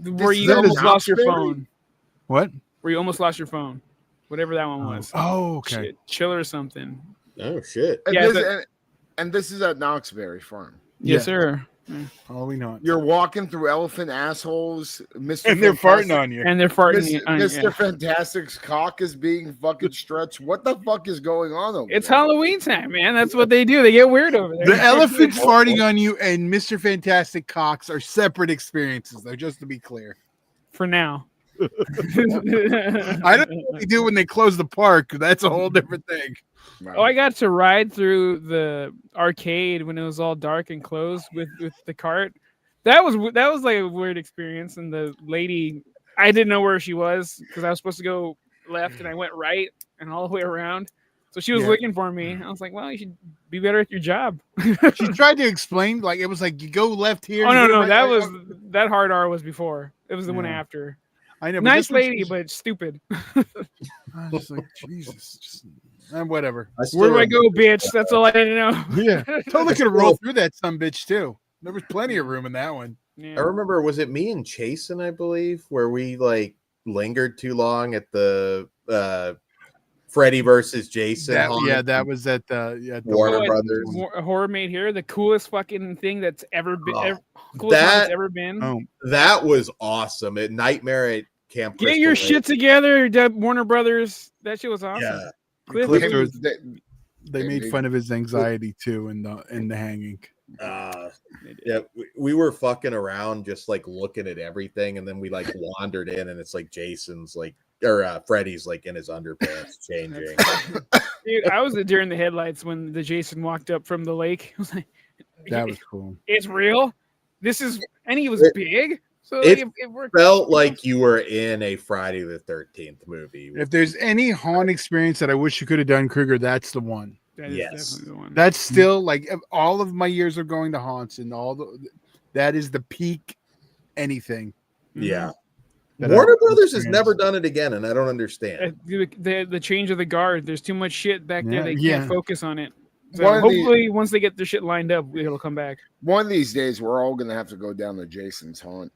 where you that almost is lost your Knott's Berry? phone? what? Where you almost lost your phone? Whatever that one was. Oh, okay. Shit, Chill or something. Oh shit! And, Yeah, this is at Knott's Berry Farm. Yes, Yeah. sir. Halloween haunt. You're walking through elephant assholes, Mr. And they're Fantastic- farting on you. And they're farting. Mr. Fantastic's cock is being fucking stretched. What the fuck is going on over It's there? Halloween time, man. That's what they do. They get weird over there. The elephant farting on you and Mr. Fantastic cocks are separate experiences, though, just to be clear. For now. I don't know what they do when they close the park. That's a whole different thing. Oh, I got to ride through the arcade when it was all dark and closed with the cart. That was like a weird experience. And the lady, I didn't know where she was because I was supposed to go left and I went right and all the way around. So she was looking for me. I was like, well, you should be better at your job. She tried to explain, like, it was like, you go left here. Oh, no, right, that hard R was before. It was the one after. I know. Nice lady, but stupid. I was just like, Jesus. Just, whatever. Where do I go, bitch? That's all I need to know. Yeah. Totally could have rolled through that sumbitch, too. There was plenty of room in that one. Yeah. I remember, was it me and Chasen, I believe, where we like lingered too long at the Freddy versus Jason? That was at the Warner Brothers. Horror Made Here, the coolest fucking thing that's ever been. Ever been. Oh, that was awesome. At Nightmare at Camp Get Crystal your Lake. shit together, Warner Brothers. That shit was awesome. Yeah. Cliff, they made fun of his anxiety too in the hanging. Yeah, we were fucking around just like looking at everything, and then we like wandered in, and it's like Jason's like Freddy's like in his underpants changing. Dude, I was during the headlights when the Jason walked up from the lake. I was like, that was cool. It's real. This is, and he was big. So it worked. Felt like you were in a Friday the 13th movie. If there's any haunt experience that I wish you could have done, Kruger, that's the one. That is yes, definitely the one. That's still like all of my years of going to haunts and that is the peak anything. Yeah. That Warner Brothers has never done it again, and I don't understand. The change of the guard. There's too much shit back there. They can't focus on it. So One of hopefully, once they get their shit lined up, it'll come back. One of these days, we're all gonna have to go down to Jason's haunt.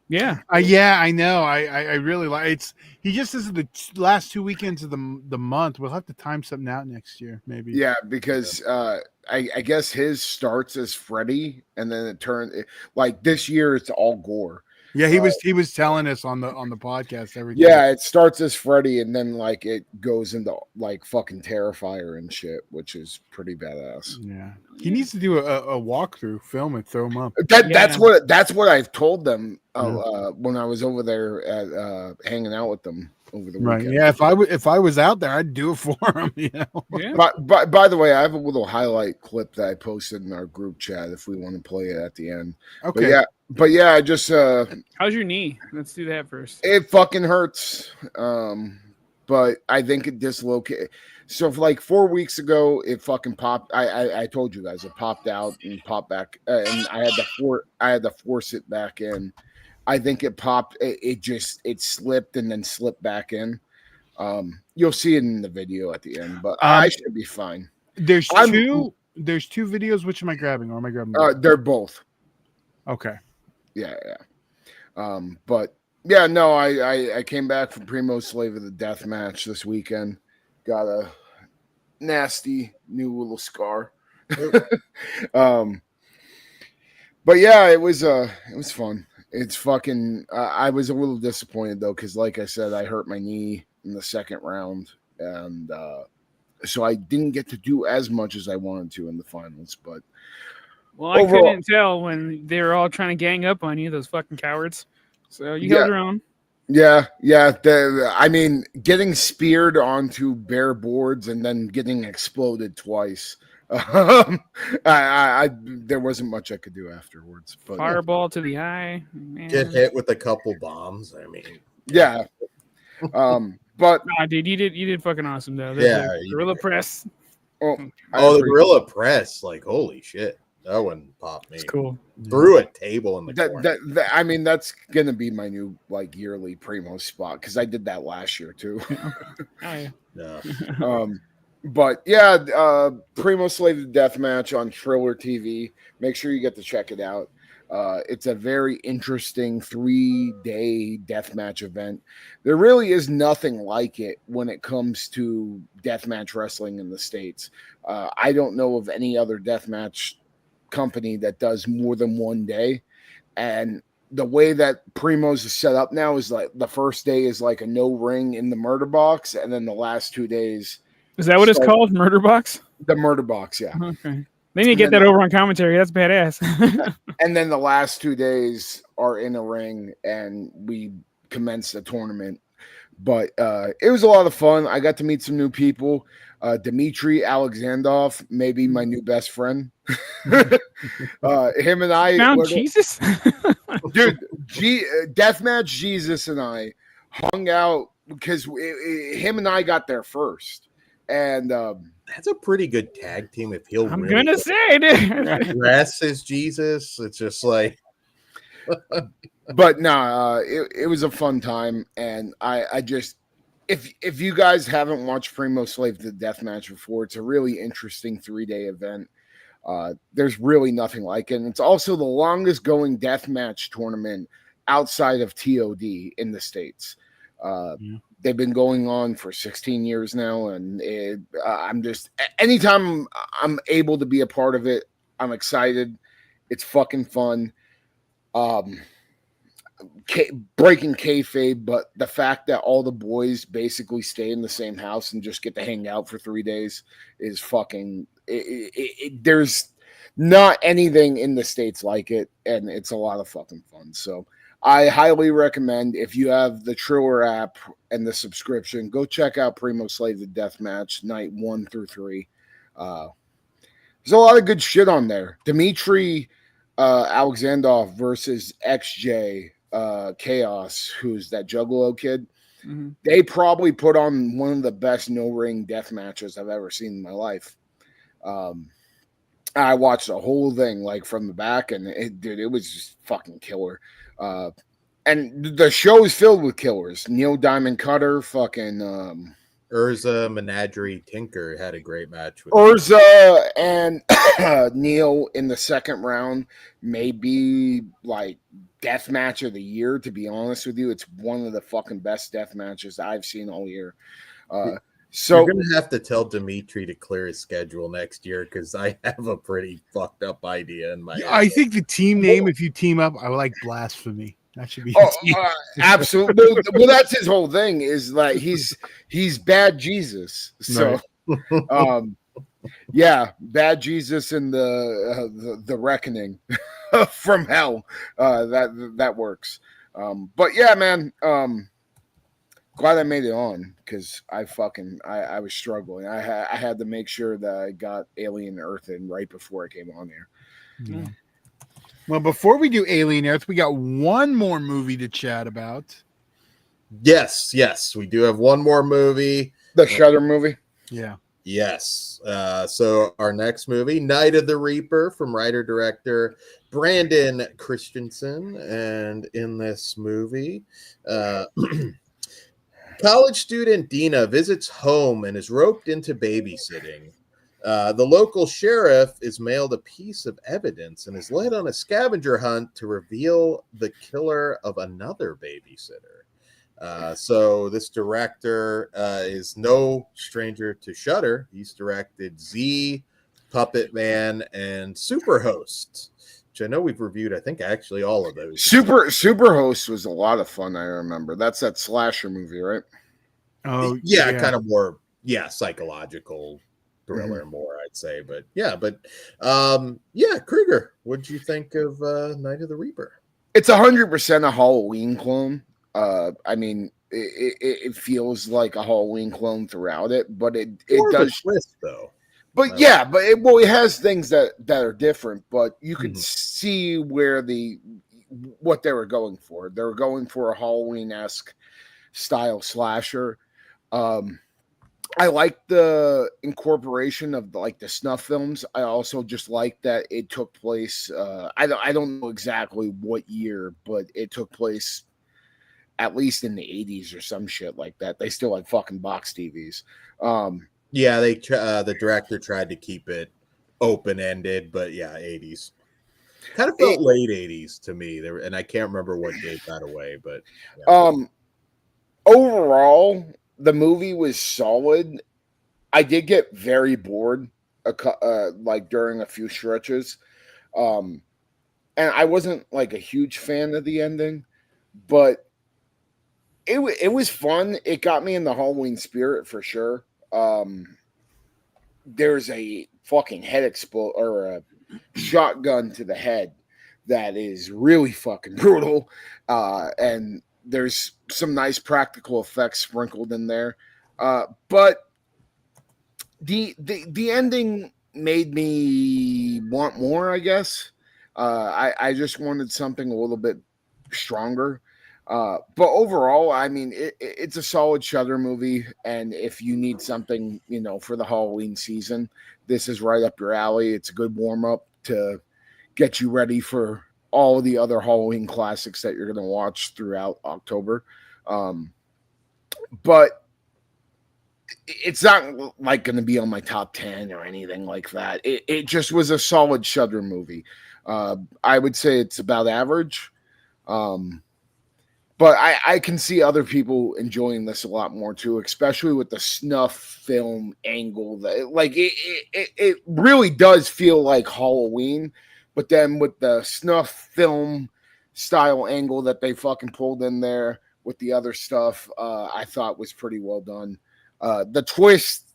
Yeah. Yeah, I know. I really like it's. He just is the last 2 weekends of the month. We'll have to time something out next year, maybe. Yeah, because I guess his starts as Freddy, and then it turned like this year it's all gore. Yeah, he was telling us on the podcast everything. Yeah, it starts as Freddy, and then like it goes into like fucking Terrifier and shit, which is pretty badass. Yeah, he needs to do a walkthrough, film it, throw him up. That's what I've told them when I was over there at hanging out with them over the weekend. Right. Yeah. If I was out there, I'd do it for him. You know. Yeah. But by the way, I have a little highlight clip that I posted in our group chat if we want to play it at the end. Okay. But yeah, I just how's your knee? Let's do that first. It fucking hurts. But I think it dislocated. So for like 4 weeks ago, it fucking popped. I told you guys it popped out and popped back, and I had to force it back in. I think it popped. It slipped and then slipped back in. You'll see it in the video at the end, but I should be fine. There's two videos. Which am I grabbing? Or am I grabbing? They're both. Okay. Yeah. But yeah, no, I came back from Primo Slave of the Death match this weekend. Got a nasty new little scar. But yeah, it was fun. It's fucking. I was a little disappointed though, because like I said, I hurt my knee in the second round, and so I didn't get to do as much as I wanted to in the finals. But well, I couldn't tell when they were all trying to gang up on you, those fucking cowards. So you held your own. Yeah. I mean, getting speared onto bare boards and then getting exploded twice. I there wasn't much I could do afterwards. But fireball to the eye. Man. Get hit with a couple bombs. I mean, yeah. But nah, dude, you did fucking awesome though. Gorilla press. The gorilla press, like holy shit. That one popped me. It's cool. Threw a table in the corner. I mean, that's gonna be my new like yearly Primo spot because I did that last year too. Oh Yeah. But yeah, Primo Slave to Death match on Triller TV. Make sure you get to check it out. It's a very interesting 3-day deathmatch event. There really is nothing like it when it comes to deathmatch wrestling in the States. I don't know of any other deathmatch company that does more than 1 day. And the way that Primo's is set up now is like the first day is like a no ring in the murder box, and then the last 2 days. Is that what it's called? Murder box? The murder box, yeah. Okay. They need to get that over on commentary. That's badass. And then the last 2 days are in a ring, and commence the tournament. But it was a lot of fun. I got to meet some new people. Dmitry Alexandrov, maybe my new best friend. Him and I Found Jesus. dude, Deathmatch Jesus and I hung out because him and I got there first. And that's a pretty good tag team if he'll I'm really gonna say, dude. dress as Jesus. It's just like but no, it was a fun time, and I just if you guys haven't watched Primo Slave to Deathmatch before, it's a really interesting 3-day event. There's really nothing like it. And it's also the longest going deathmatch tournament outside of TOD in the States. They've been going on for 16 years now, and I'm just anytime I'm able to be a part of it, I'm excited. It's fucking fun. Breaking kayfabe, but the fact that all the boys basically stay in the same house and just get to hang out for 3 days is fucking. There's not anything in the States like it, and it's a lot of fucking fun. So I highly recommend, if you have the Triller app and the subscription, go check out Primo Slave the Deathmatch night 1 through 3. There's a lot of good shit on there. Dmitry Alexandrov versus XJ Chaos, who's that Juggalo kid. Mm-hmm. They probably put on one of the best no-ring death matches I've ever seen in my life. I watched the whole thing like from the back, and it was just fucking killer. And the show is filled with killers. Neil Diamond Cutter, fucking Urza Menagerie Tinker had a great match with Urza and Neil in the second round may be like death match of the year. To be honest with you, it's one of the fucking best death matches I've seen all year. So you're gonna have to tell Dimitri to clear his schedule next year, because I have a pretty fucked up idea in my head. I think the team name, if you team up, I would like Blasphemy. That should be absolutely. Well, that's his whole thing, is like he's bad Jesus. So Right. yeah, bad Jesus and the reckoning from hell. That works. But yeah, man. Glad I made it on, because I was struggling. I had to make sure that I got Alien Earth in right before I came on here. Yeah. Well, before we do Alien Earth, we got one more movie to chat about. Yes, we do have one more movie. The Shudder movie. Yeah. Yes. So our next movie, Night of the Reaper, from writer-director Brandon Christensen. And in this movie, college student Dina visits home and is roped into babysitting. The local sheriff is mailed a piece of evidence and is led on a scavenger hunt to reveal the killer of another babysitter. So this director is no stranger to Shudder. He's directed Z, Puppet Man, and Superhost, which I know we've reviewed, I think, actually all of those. Superhost was a lot of fun, I remember. That's that slasher movie, right? Oh, yeah. Kind of more, psychological thriller, more, I'd say. But yeah, Krieger, what'd you think of Night of the Reaper? It's 100% a Halloween clone. I mean, it feels like a Halloween clone throughout it, but it does twist, though. But yeah, but it has things that are different, but you could see where what they were going for. They were going for a Halloween-esque style slasher. I like the incorporation of like the snuff films. I also just like that it took place. I don't know exactly what year, but it took place at least in the 80s or some shit like that. They still had fucking box TVs. Yeah, the director tried to keep it open-ended, but yeah, 80s. Kind of felt late 80s to me. And I can't remember what gave that away, but yeah. Overall, the movie was solid. I did get very bored like during a few stretches. And I wasn't like a huge fan of the ending, but it was fun. It got me in the Halloween spirit for sure. There's a fucking head explode or a shotgun to the head that is really fucking brutal. And There's some nice practical effects sprinkled in there, but the ending made me want more, I guess. I just wanted something a little bit stronger. But overall, I mean, it's a solid Shudder movie. And if you need something, for the Halloween season, this is right up your alley. It's a good warm up to get you ready for all the other Halloween classics that you're going to watch throughout October. But it's not like going to be on my top 10 or anything like that. It just was a solid Shudder movie. I would say it's about average. But I can see other people enjoying this a lot more too, especially with the snuff film angle. That it really does feel like Halloween, but then with the snuff film style angle that they fucking pulled in there with the other stuff, I thought was pretty well done. The twist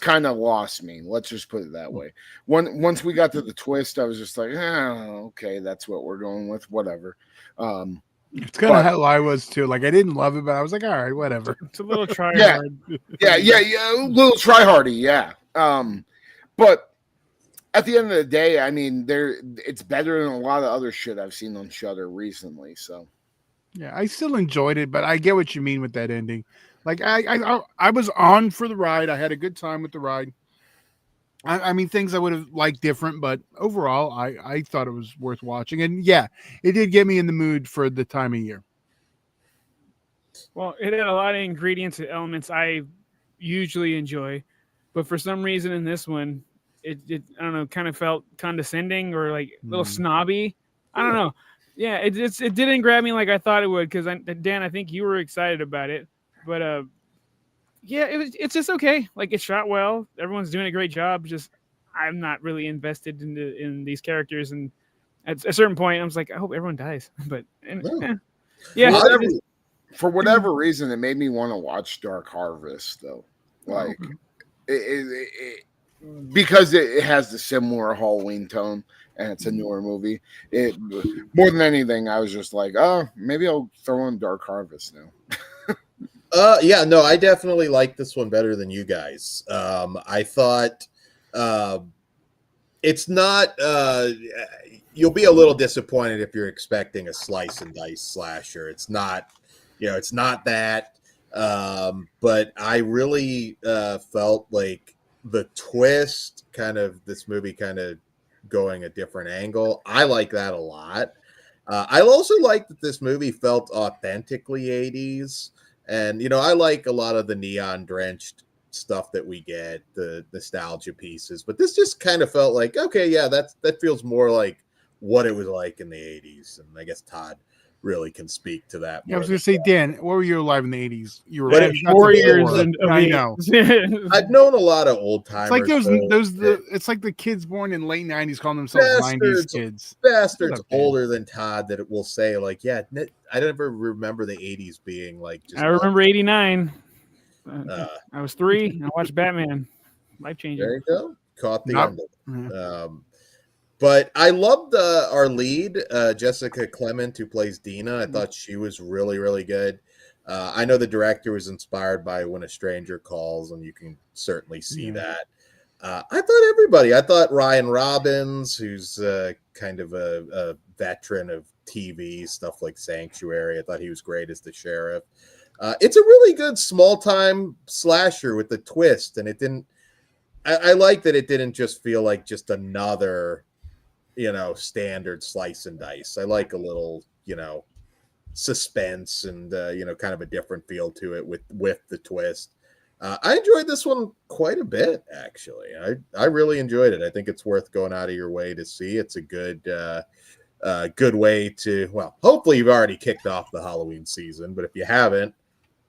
kind of lost me. Let's just put it that way. Once we got to the twist, I was just like, okay, that's what we're going with. Whatever. It's kind of how I was too. Like I didn't love it, but I was like, all right, whatever. It's a little try Yeah. hard. Yeah, a little try hardy, yeah. But at the end of the day, I mean, it's better than a lot of other shit I've seen on Shudder recently. So yeah, I still enjoyed it, but I get what you mean with that ending. Like I was on for the ride. I had a good time with the ride. I mean, things I would have liked different, but overall, I thought it was worth watching. And yeah, it did get me in the mood for the time of year. Well, it had a lot of ingredients and elements I usually enjoy, but for some reason in this one, it I don't know, kind of felt condescending or like a little snobby. I don't know. Yeah, it didn't grab me like I thought it would because Dan, I think you were excited about it, but yeah, it's just okay. Like it's shot well. Everyone's doing a great job. Just I'm not really invested in these characters, and at a certain point, I was like, I hope everyone dies. But yeah, for whatever reason, it made me want to watch Dark Harvest though. Like because it has the similar Halloween tone and it's a newer movie. It more than anything, I was just like, oh, maybe I'll throw on Dark Harvest now. Yeah, no, I definitely like this one better than you guys. I thought it's not you'll be a little disappointed if you're expecting a slice and dice slasher. It's not, it's not that. But I really felt like the twist this movie kind of going a different angle. I like that a lot. I also like that this movie felt authentically 80s. And, I like a lot of the neon drenched stuff that we get, the nostalgia pieces, but this just kind of felt like, okay, yeah, that feels more like what it was like in the 80s. And I guess Todd really can speak to that. Yeah, I was going to say, Dan, what were you alive in the 80s? You were 4 years. I know. I've known a lot of old timers. It's like it's like the kids born in late 90s calling themselves 90s kids. Bastards older than Todd that it will say like, yeah, I never remember the 80s being like. Just I remember 89. I was 3. I watched Batman. Life changing. There you go. Caught the end. But I loved our lead, Jessica Clement, who plays Dina. I thought she was really, really good. I know the director was inspired by When a Stranger Calls, and you can certainly see that. I thought Ryan Robbins, who's kind of a veteran of TV, stuff like Sanctuary, I thought he was great as the sheriff. It's a really good small-time slasher with the twist, and it didn't... I like that it didn't just feel like just another... standard slice and dice. I like a little, suspense and, kind of a different feel to it with the twist. I enjoyed this one quite a bit, actually. I really enjoyed it. I think it's worth going out of your way to see. It's a good way to, well, hopefully you've already kicked off the Halloween season, but if you haven't,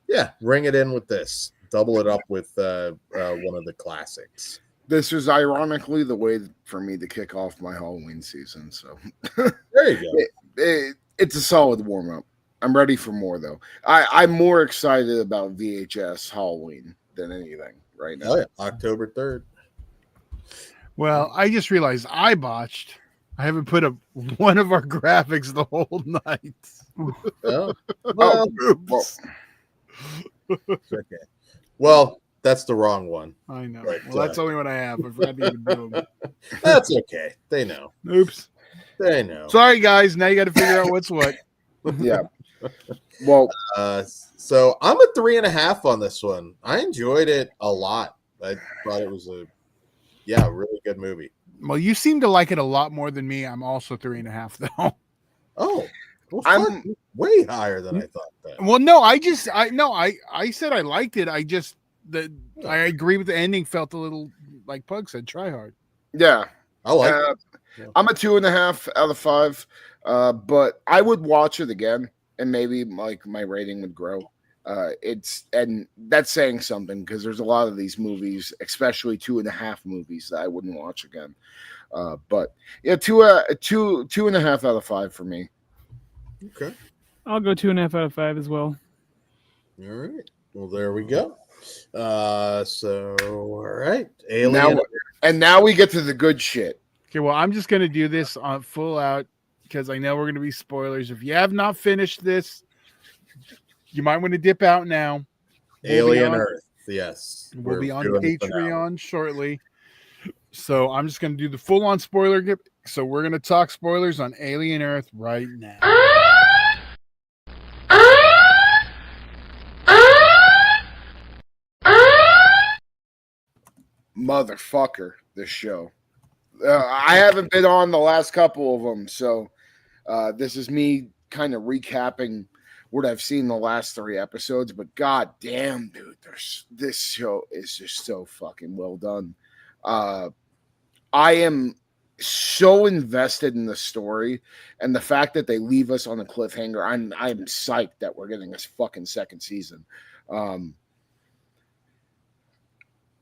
yeah, ring it in with this. Double it up with one of the classics. This was ironically the way for me to kick off my Halloween season. So there you go. It's a solid warm up. I'm ready for more though. I'm more excited about VHS Halloween than anything right now. Oh, yeah. October 3rd. Well, I just realized I botched. I haven't put up one of our graphics the whole night. Oh, Oh, well, well, it's okay. Well, that's the wrong one. I know. But, Well, that's the only one I have. I forgot to even do them. That's okay. They know. Oops. They know. Sorry, guys. Now you got to figure out what's what. yeah. Well, So I'm a 3.5 on this one. I enjoyed it a lot. I thought it was a really good movie. Well, you seem to like it a lot more than me. I'm also 3.5 though. Oh, well, I'm- fuck, way higher than I thought. That. Well, no, I said I liked it. I agree with the ending. Felt a little like Pug said, try hard. yeah. I like it. Yeah. I'm a 2.5 out of 5. But I would watch it again, and maybe like my rating would grow. And that's saying something because there's a lot of these movies, especially 2.5 movies, that I wouldn't watch again. But yeah, 2.5 out of 5 for me. Okay. I'll go 2.5 out of 5 as well. All right. Well, there we go. So all right, Alien. Now we get to the good shit. Okay, well, I'm just gonna do this on full out because I know we're gonna be spoilers. If you have not finished this, you might want to dip out now. Alien Earth. Yes. We'll be on doing the finale. Patreon shortly. So I'm just gonna do the full on spoiler. So we're gonna talk spoilers on Alien Earth right now. Motherfucker, this show. I haven't been on the last couple of them, so this is me kind of recapping what I've seen the last 3 episodes. But god damn, dude, this show is just so fucking well done. I am so invested in the story, and the fact that they leave us on a cliffhanger, I'm psyched that we're getting this fucking second season.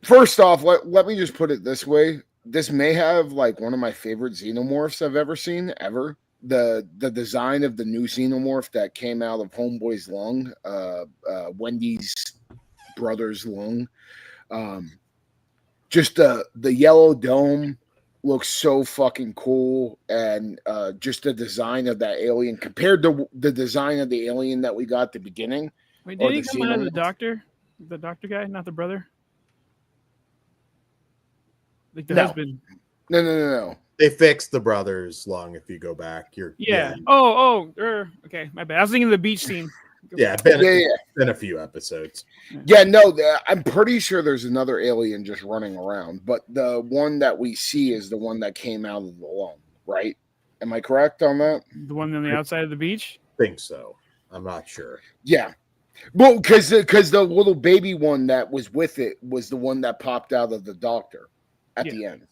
First off, let me just put it this way. This may have like one of my favorite xenomorphs I've ever seen, ever. The design of the new xenomorph that came out of Homeboy's lung, Wendy's brother's lung. Just the yellow dome looks so fucking cool, and just the design of that alien compared to the design of the alien that we got at the beginning. Wait, Or did he the come out of the xenomorph. doctor? The doctor guy, not the brother? Like the No. husband. No. They fixed the brother's lung. If you go back, Yeah. Okay, my bad. I was thinking of the beach scene. Yeah, been a few episodes. Yeah, no, I'm pretty sure there's another alien just running around, but the one that we see is the one that came out of the lung, right? Am I correct on that? The one on the outside of the beach? Think so. I'm not sure. Yeah. Well, because the little baby one that was with it was the one that popped out of the doctor at the end.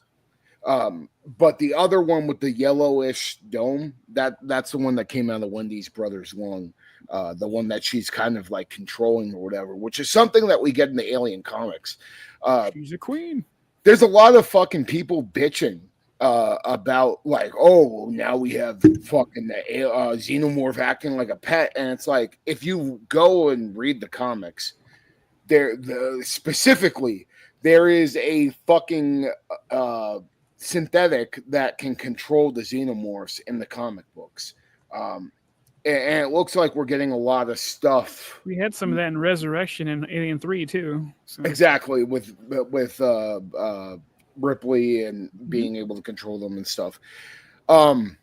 But the other one with the yellowish dome, that's the one that came out of Wendy's brother's lung. The one that she's kind of like controlling or whatever, which is something that we get in the Alien comics. She's a queen. There's a lot of fucking people bitching about like, oh, now we have fucking the xenomorph acting like a pet, and it's like if you go and read the comics, specifically there is a fucking synthetic that can control the xenomorphs in the comic books. And it looks like we're getting a lot of stuff. We had some of that in Resurrection and Alien 3 too. So. Exactly, with Ripley and being able to control them and stuff. I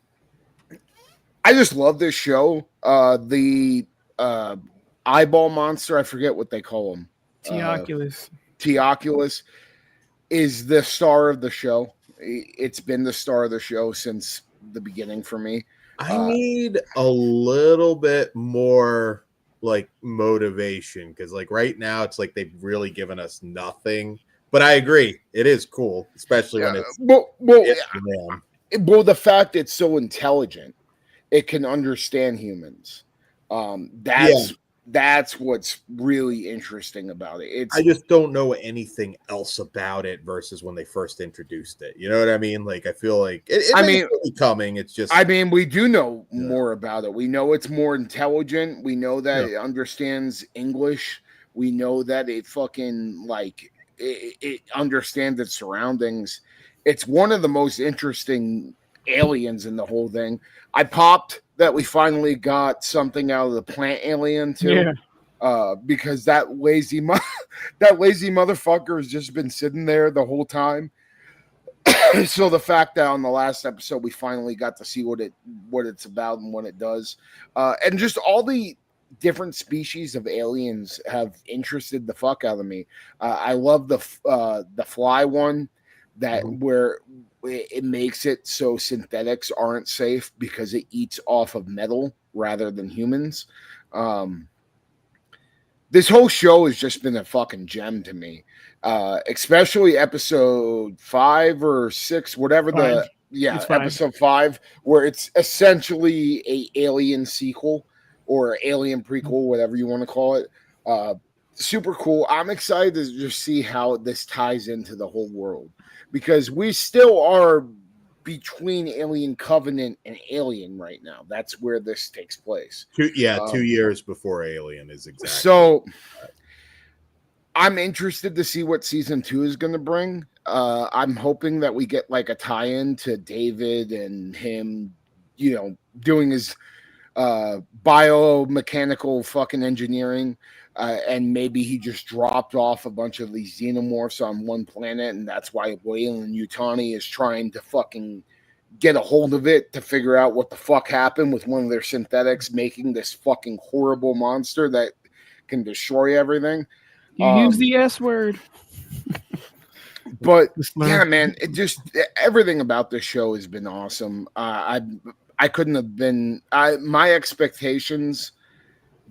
just love this show. The eyeball monster, I forget what they call him. Teoculus is the star of the show. It's been the star of the show since the beginning for me. I need a little bit more like motivation because like right now it's like they've really given us nothing. But I agree, it is cool, especially when it's the fact it's so intelligent, it can understand humans. That's what's really interesting about it. I just don't know anything else about it versus when they first introduced it. You know what I mean? Like I feel like it may be coming. It's just we do know more about it. We know it's more intelligent. We know that it understands English. We know that it fucking like it understands its surroundings. It's one of the most interesting aliens in the whole thing. I popped that we finally got something out of the plant alien too. Because that lazy motherfucker has just been sitting there the whole time. So the fact that on the last episode we finally got to see what it's about and what it does, and just all the different species of aliens have interested the fuck out of me. I love the fly one that where it makes it so synthetics aren't safe because it eats off of metal rather than humans. This whole show has just been a fucking gem to me, especially episode 5 or 6, whatever episode 5, where it's essentially a alien sequel or alien prequel, whatever you want to call it. Super cool. I'm excited to just see how this ties into the whole world, because we still are between Alien Covenant and Alien right now. That's where this takes place. 2 years before Alien is exactly. So I'm interested to see what season 2 is going to bring. I'm hoping that we get like a tie-in to David and him, doing his biomechanical fucking engineering. And maybe he just dropped off a bunch of these xenomorphs on one planet, and that's why Wayland Yutani is trying to fucking get a hold of it to figure out what the fuck happened with one of their synthetics, making this fucking horrible monster that can destroy everything. You use the S word. But yeah, man, everything about this show has been awesome. I couldn't have been. My expectations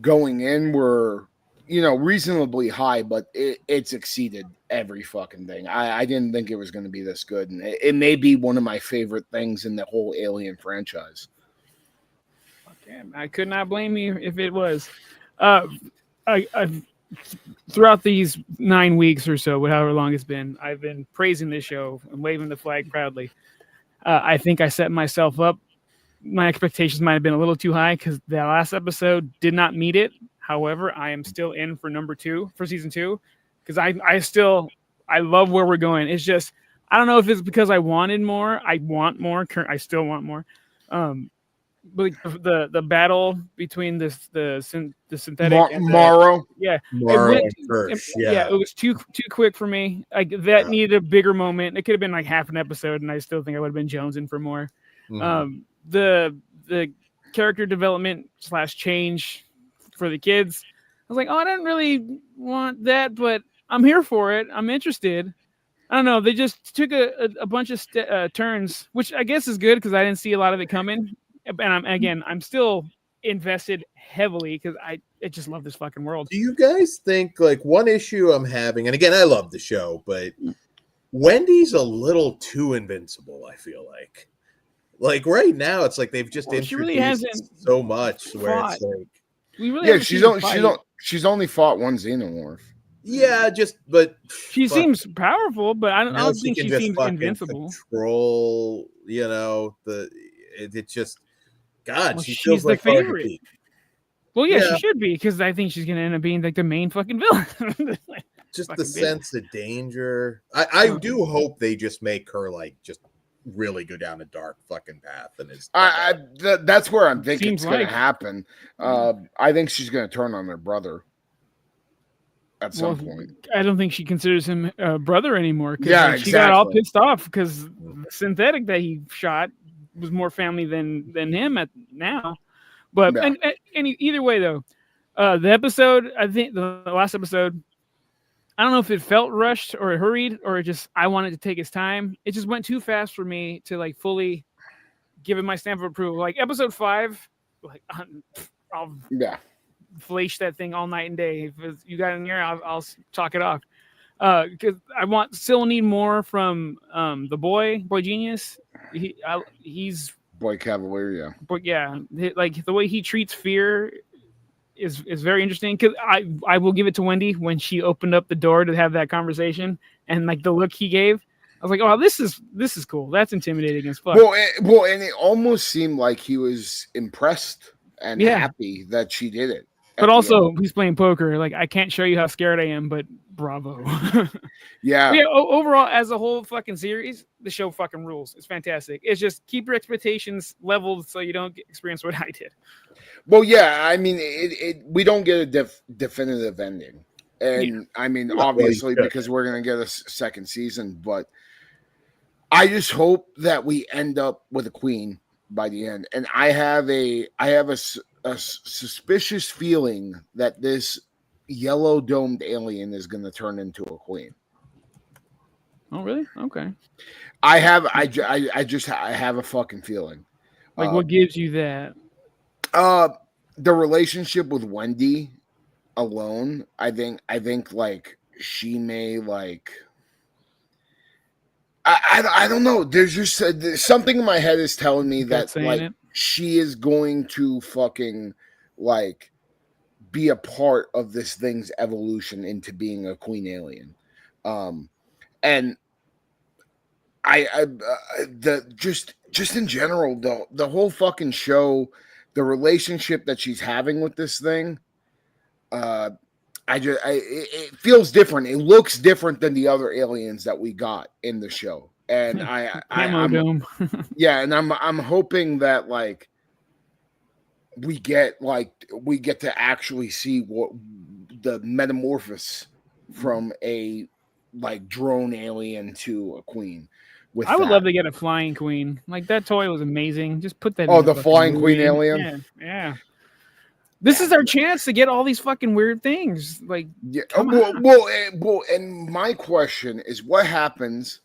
going in were, reasonably high, but it's exceeded every fucking thing. I didn't think it was going to be this good, and it may be one of my favorite things in the whole Alien franchise. Damn, I could not blame you if it was. I've throughout these 9 weeks or so, however long it's been, I've been praising this show and waving the flag proudly. I think I set myself up. My expectations might have been a little too high because that last episode did not meet it. However, I am still in for season 2, because I love where we're going. It's just, I don't know if it's because I wanted more. I want more. I still want more. But the battle between the synthetic and Morrow. Yeah. It was too quick for me. Like that needed a bigger moment. It could have been like half an episode, and I still think I would have been jonesing for more. The character development / change for the kids, I was like, I didn't really want that, but I'm here for it. I'm interested. I don't know. They just took a bunch of turns, which I guess is good because I didn't see a lot of it coming. And I'm still invested heavily because I just love this fucking world. Do you guys think, like, one issue I'm having, and again, I love the show, but Wendy's a little too invincible, I feel like. Like right now, it's like they've just introduced really hasn't so much where it's like, we really she's only fought one xenomorph. Yeah, but she seems powerful, but I don't think she seems invincible. Control, it's just God. She she's feels the like favorite. Well, yeah, she should be, because I think she's gonna end up being like the main fucking villain. Just the sense of danger. I do hope they just make her like just really go down a dark fucking path, and that's where I'm thinking it's going to happen. I think she's going to turn on her brother at some point. I don't think she considers him a brother anymore. Yeah, she got all pissed off because the synthetic that he shot was more family than him now. But and either way though, the episode, I think the last episode, I don't know if it felt rushed or hurried or I wanted to take its time. It just went too fast for me to like fully give it my stamp of approval. Like episode 5, like I'll flash that thing all night and day. If you got in here, I'll talk it off. Because I still need more from the boy genius. He's Boy Cavalier, yeah. But yeah, like the way he treats fear is very interesting, because I will give it to Wendy when she opened up the door to have that conversation, and like the look he gave, I was like, oh, this is cool. That's intimidating as fuck. Well, and it almost seemed like he was impressed and happy that she did it. But also, he's playing poker. Like, I can't show you how scared I am, but bravo. Yeah. Yeah, overall, as a whole fucking series, the show fucking rules. It's fantastic. It's just keep your expectations leveled so you don't experience what I did. Well, yeah, I mean, we don't get a definitive ending. And I mean, Well, obviously, you should. because we're going to get a second season, but I just hope that we end up with a queen by the end. And I have a suspicious feeling that this yellow domed alien is going to turn into a queen. Oh, really? Okay. I have a fucking feeling. Like, what gives you that? The relationship with Wendy alone, I think like she may like I don't know. There's just there's something in my head is telling me that like she is going to fucking like be a part of this thing's evolution into being a queen alien. And just in general, the whole fucking show, the relationship that she's having with this thing, it feels different. It looks different than the other aliens that we got in the show, and I'm hoping that like we get to actually see what the metamorphosis from a like drone alien to a queen. I would love to get a flying queen. Like that toy was amazing. Just put that. Oh, the flying queen alien. Yeah. This is our chance to get all these fucking weird things. Like, yeah. Well, and my question is, what happens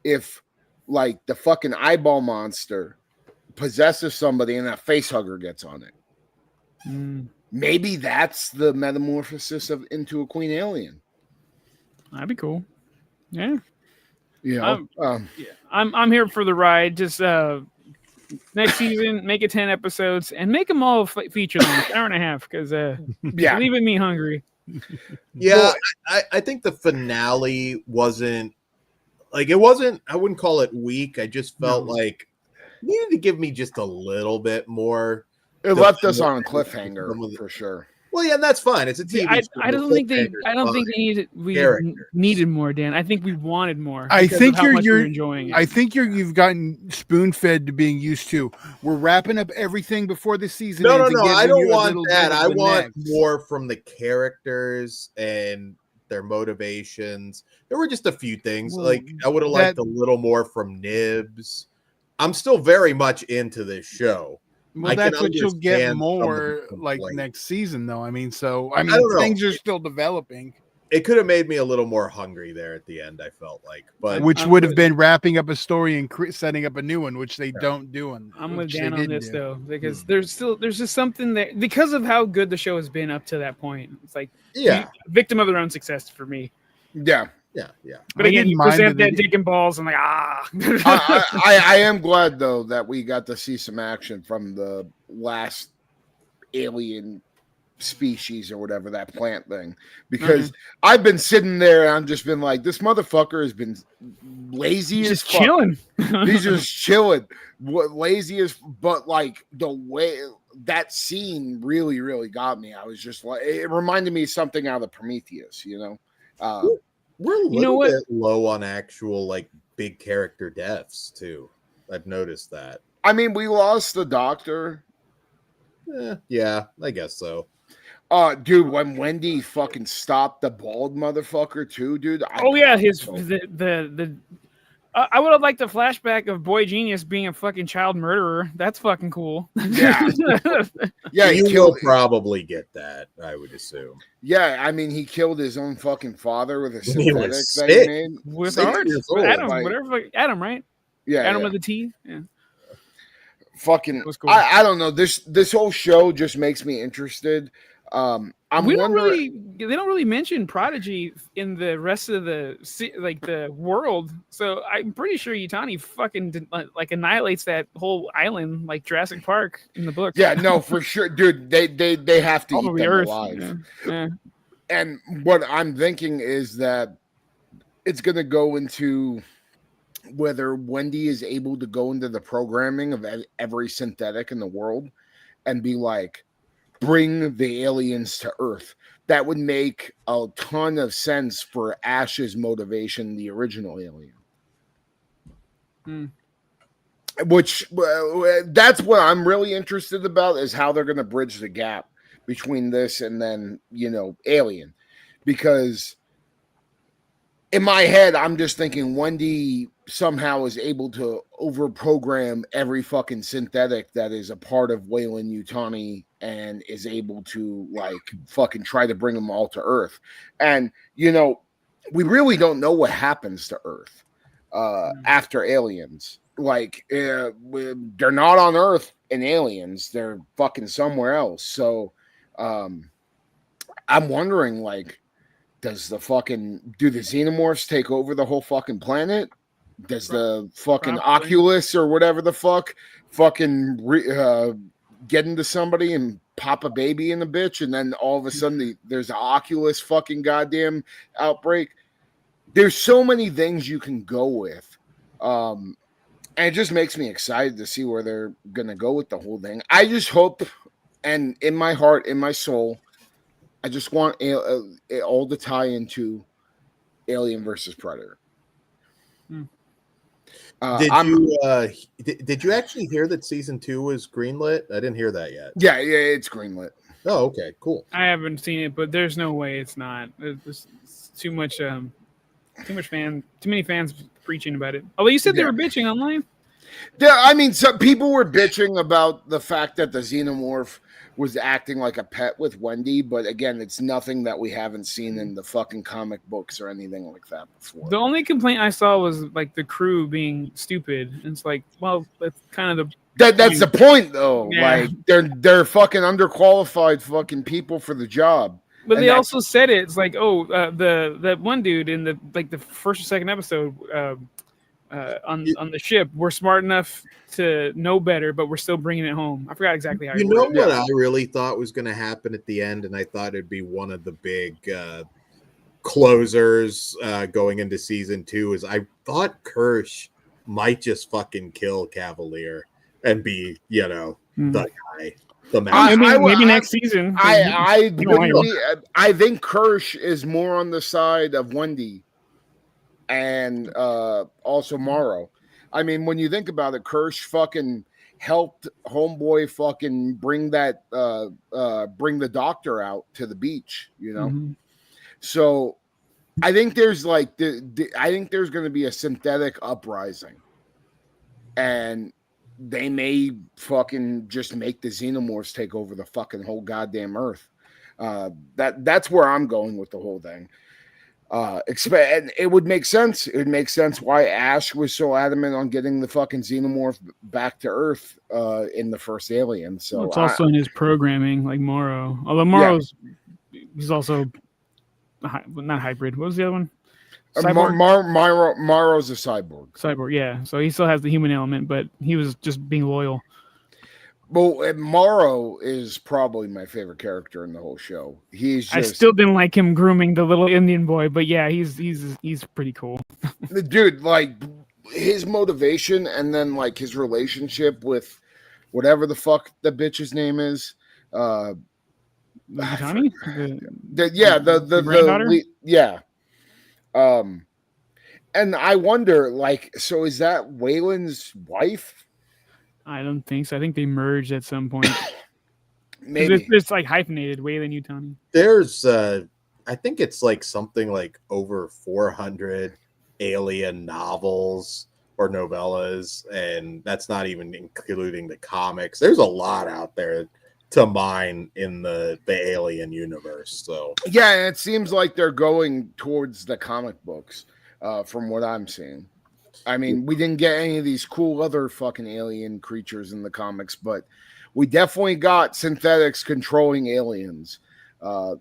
if, like, the fucking eyeball monster possesses somebody and a face hugger gets on it? Maybe that's the metamorphosis into a queen alien. That'd be cool. Yeah. Yeah. I'm here for the ride. Just next season, make it 10 episodes and make them all feature length, hour and a half, because leaving me hungry. Yeah, I think the finale wasn't like it wasn't. I wouldn't call it weak. I just felt like you needed to give me just a little bit more. It left us on a cliffhanger for sure. Well, yeah, that's fine. It's a TV. I don't think they needed more, Dan. I think we wanted more. I think you're enjoying it. I think you've gotten spoon fed to being used to. We're wrapping up everything before the season. No. I don't want that. I want more from the characters and their motivations. There were just a few things like I would have liked a little more from Nibs. I'm still very much into this show. Well, that's what you'll get more like next season, though. I mean, things are still developing. It could have made me a little more hungry there at the end. I felt like, but which would have been wrapping up a story and setting up a new one, which they don't do. I'm with Dan on this though, because there's just something there because of how good the show has been up to that point. It's like victim of their own success for me. Yeah. But again, you present that dick and balls, and like I am glad though that we got to see some action from the last alien species or whatever, that plant thing, because I've been sitting there and I've just been like, this motherfucker has been lazy as fuck. Chilling. He's just chilling, lazy as, but like the way that scene really, really got me. I was just like, it reminded me of something out of Prometheus, you know. We're a little bit low on actual like big character deaths too. I've noticed that. I mean, we lost the doctor. Yeah, I guess so. Dude, when Wendy fucking stopped the bald motherfucker too, dude. I would have liked a flashback of Boy Genius being a fucking child murderer. That's fucking cool. Yeah. Yeah, you will probably get that, I would assume. Yeah, I mean, he killed his own fucking father with a synthetic that he made. With art. With Adam, right? Yeah. Adam with a T. Yeah. Fucking, cool. I don't know. This whole show just makes me interested. They don't really mention Prodigy in the rest of the world, so I'm pretty sure Yutani fucking like annihilates that whole island like Jurassic Park in the book. Yeah, no, for sure, dude. They have to eat them alive. Yeah. And what I'm thinking is that it's gonna go into whether Wendy is able to go into the programming of every synthetic in the world and be like, bring the aliens to Earth. That would make a ton of sense for Ash's motivation, the original Alien. Which that's what I'm really interested about, is how they're going to bridge the gap between this and then, Alien. Because in my head, I'm just thinking Wendy somehow is able to overprogram every fucking synthetic that is a part of Weyland-Yutani and is able to fucking try to bring them all to Earth. And, we really don't know what happens to Earth after Aliens. They're not on Earth in Aliens. They're fucking somewhere else. So I'm wondering, do the xenomorphs take over the whole fucking planet? Does the fucking Oculus or whatever the fuck fucking get into somebody and pop a baby in the bitch, and then all of a sudden there's an Oculus fucking goddamn outbreak? There's so many things you can go with. And it just makes me excited to see where they're gonna go with the whole thing. I just hope, and in my heart, in my soul, I just want it all to tie into Alien versus Predator. Did you actually hear that season 2 was greenlit? I didn't hear that yet. Yeah, it's greenlit. Oh, okay, cool. I haven't seen it, but there's no way it's not. It's too many fans preaching about it. Although you said they were bitching online. Yeah, I mean, some people were bitching about the fact that the xenomorph was acting like a pet with Wendy, but again, it's nothing that we haven't seen in the fucking comic books or anything like that before. The only complaint I saw was the crew being stupid. And it's well, that's kind of that's the point, though. Yeah. They're fucking underqualified fucking people for the job. But they also said it. It's that one dude in the first or second episode on the ship, we're smart enough to know better, but we're still bringing it home. I forgot exactly how. What I really thought was going to happen at the end, and I thought it'd be one of the big closers going into season 2, is I thought Kirsch might just fucking kill Cavalier and be, the guy. Maybe next season. I think Kirsch is more on the side of Wendy and also Morrow. I mean, when you think about it, Kirsch fucking helped Homeboy fucking bring the doctor out to the beach, So I think there's I think there's going to be a synthetic uprising, and they may fucking just make the xenomorphs take over the fucking whole goddamn Earth. That's where I'm going with the whole thing. And it would make sense. It would make sense why Ash was so adamant on getting the fucking xenomorph back to Earth in the first Alien. So it's also in his programming, like Morrow. Although Morrow's he's also not hybrid. What was the other one? Morrow's a cyborg. Cyborg, yeah. So he still has the human element, but he was just being loyal. Well, Morrow is probably my favorite character in the whole show. I still didn't like him grooming the little Indian boy, but yeah, he's pretty cool. Dude, his motivation and then his relationship with whatever the fuck the bitch's name is. Tommy? Yeah. And I wonder, so is that Wayland's wife? I don't think so. I think they merged at some point. Maybe it's hyphenated Weyland-Yutani. There's I think it's something over 400 Alien novels or novellas, and that's not even including the comics. There's a lot out there to mine in the Alien universe. So yeah, it seems like they're going towards the comic books from what I'm seeing. I mean, we didn't get any of these cool other fucking alien creatures in the comics, but we definitely got synthetics controlling aliens.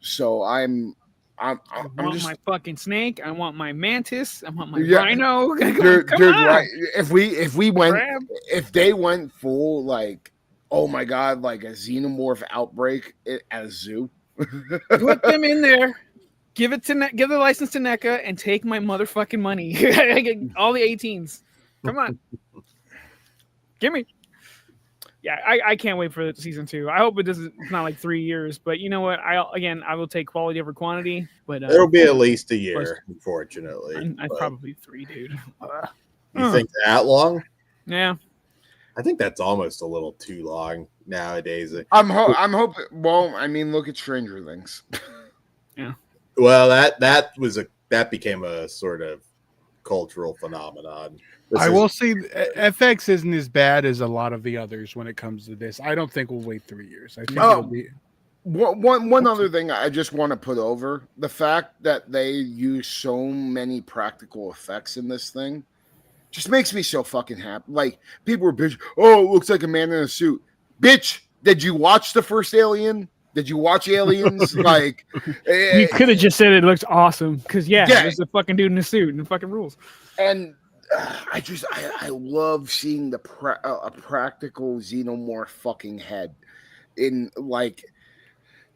So I want my fucking snake. I want my mantis. I want my rhino. Dude, right? If they went full oh my god, a xenomorph outbreak at a zoo, put them in there. Give the license to NECA and take my motherfucking money. All the 18s. Come on. Give me. yeah, I can't wait for season 2. I hope it's not like 3 years, but you know what? I will take quality over quantity. But It'll be at least a year, unfortunately. I probably 3, dude. You think that long? Yeah. I think that's almost a little too long nowadays. I'm hoping. Well, I mean, look at Stranger Things. Yeah. Well, that became a sort of cultural phenomenon. I will say FX isn't as bad as a lot of the others when it comes to this. I don't think we'll wait 3 years. I think it'll be. One other thing I just want to put over the fact that they use so many practical effects in this thing just makes me so fucking happy. Like, people were bitch, oh, it looks like a man in a suit. Bitch, did you watch the first Alien? Did you watch Aliens? Like, you could have just said it looks awesome because there's a fucking dude in a suit and the fucking rules. And I love seeing the a practical xenomorph fucking head in, like,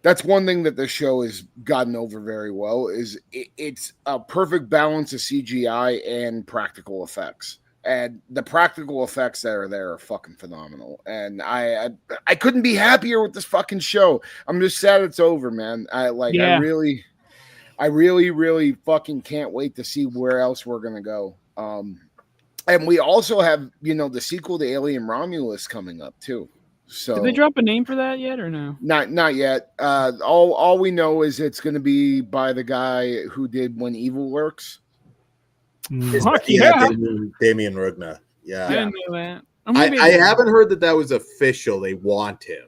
that's one thing that the show has gotten over very well is it's a perfect balance of CGI and practical effects. And the practical effects that are there are fucking phenomenal. And I couldn't be happier with this fucking show. I'm just sad it's over, man. I really fucking can't wait to see where else we're gonna go. And we also have, the sequel to Alien Romulus coming up too. So did they drop a name for that yet or no? Not yet. All we know is it's going to be by the guy who did When Evil Lurks. Fuck yeah. Damien Rugna. Yeah. I didn't know that. I haven't heard that was official. They want him,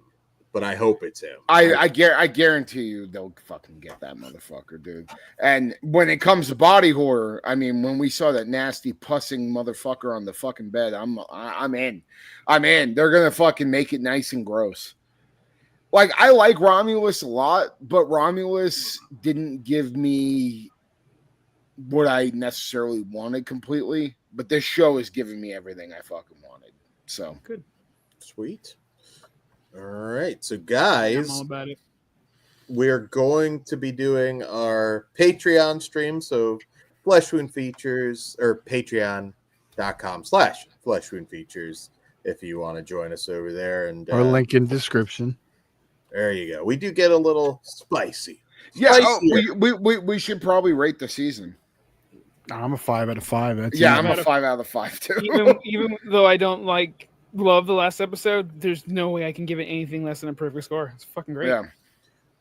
but I hope it's him. I guarantee you they'll fucking get that motherfucker, dude. And when it comes to body horror, I mean, when we saw that nasty pussing motherfucker on the fucking bed, I'm in. They're gonna fucking make it nice and gross. Like, I like Romulus a lot, but Romulus didn't give me what I necessarily wanted completely. But this show is giving me everything I fucking wanted. So good, sweet. All right, so guys, I'm all about it. We're going to be doing our Patreon stream. So Flesh Wound Features, or patreon.com/Flesh Wound Features if you want to join us over there. And or link in description. There you go. We do get a little spicy. Yeah, we should probably rate the season. I'm a 5 out of 5. That's I'm a 5 out of 5 too. Even though I don't love the last episode, there's no way I can give it anything less than a perfect score. It's fucking great. Yeah.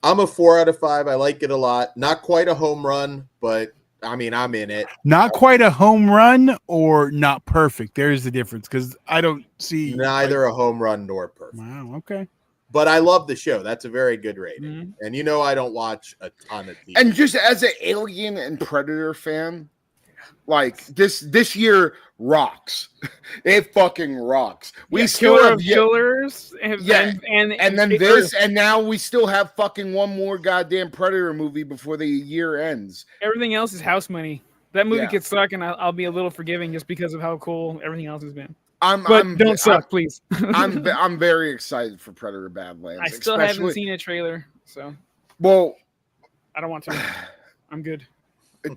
I'm a 4 out of 5. I like it a lot. Not quite a home run, but I mean, I'm in it. Not quite a home run or not perfect. There's the difference because I don't see neither a home run nor perfect. Wow, okay. But I love the show. That's a very good rating. Mm-hmm. And I don't watch a ton of TV. And just as an Alien and Predator fan, like this year rocks. It fucking rocks. We still have killers, and then this, and now we still have fucking one more goddamn Predator movie before the year ends. Everything else is house money. That movie could suck, and I'll be a little forgiving just because of how cool everything else has been. Don't suck, please. I'm very excited for Predator Badlands. I still haven't seen a trailer, so I don't want to. I'm good.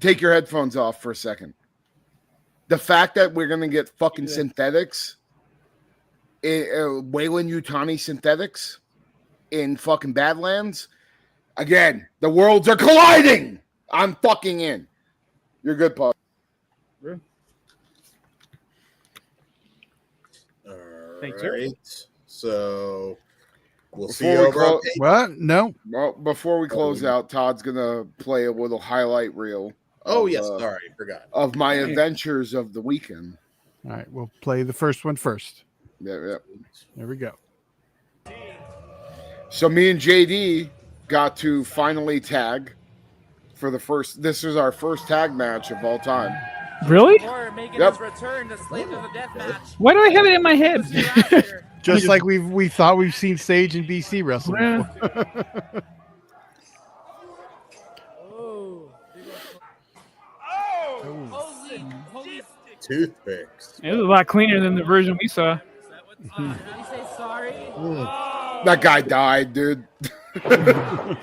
Take your headphones off for a second. The fact that we're gonna get fucking synthetics, Wayland Yutani synthetics in fucking Badlands, again, the worlds are colliding. I'm fucking in. You're good, Paul. All Thanks, right. So we'll see Before you we over. close- What? No. Well, before we close out, Todd's gonna play a little highlight reel. Oh, yes. Sorry, forgot. Of my adventures of the weekend. All right, we'll play the first one first. Yeah. There we go. So me and JD got to finally tag for the first. This is our first tag match of all time. Really? Yep. Why do I have it in my head? Just like we thought we've seen Sage and BC wrestle before. Toothpicks. It was a lot cleaner than the version we saw. That guy died, dude. Oh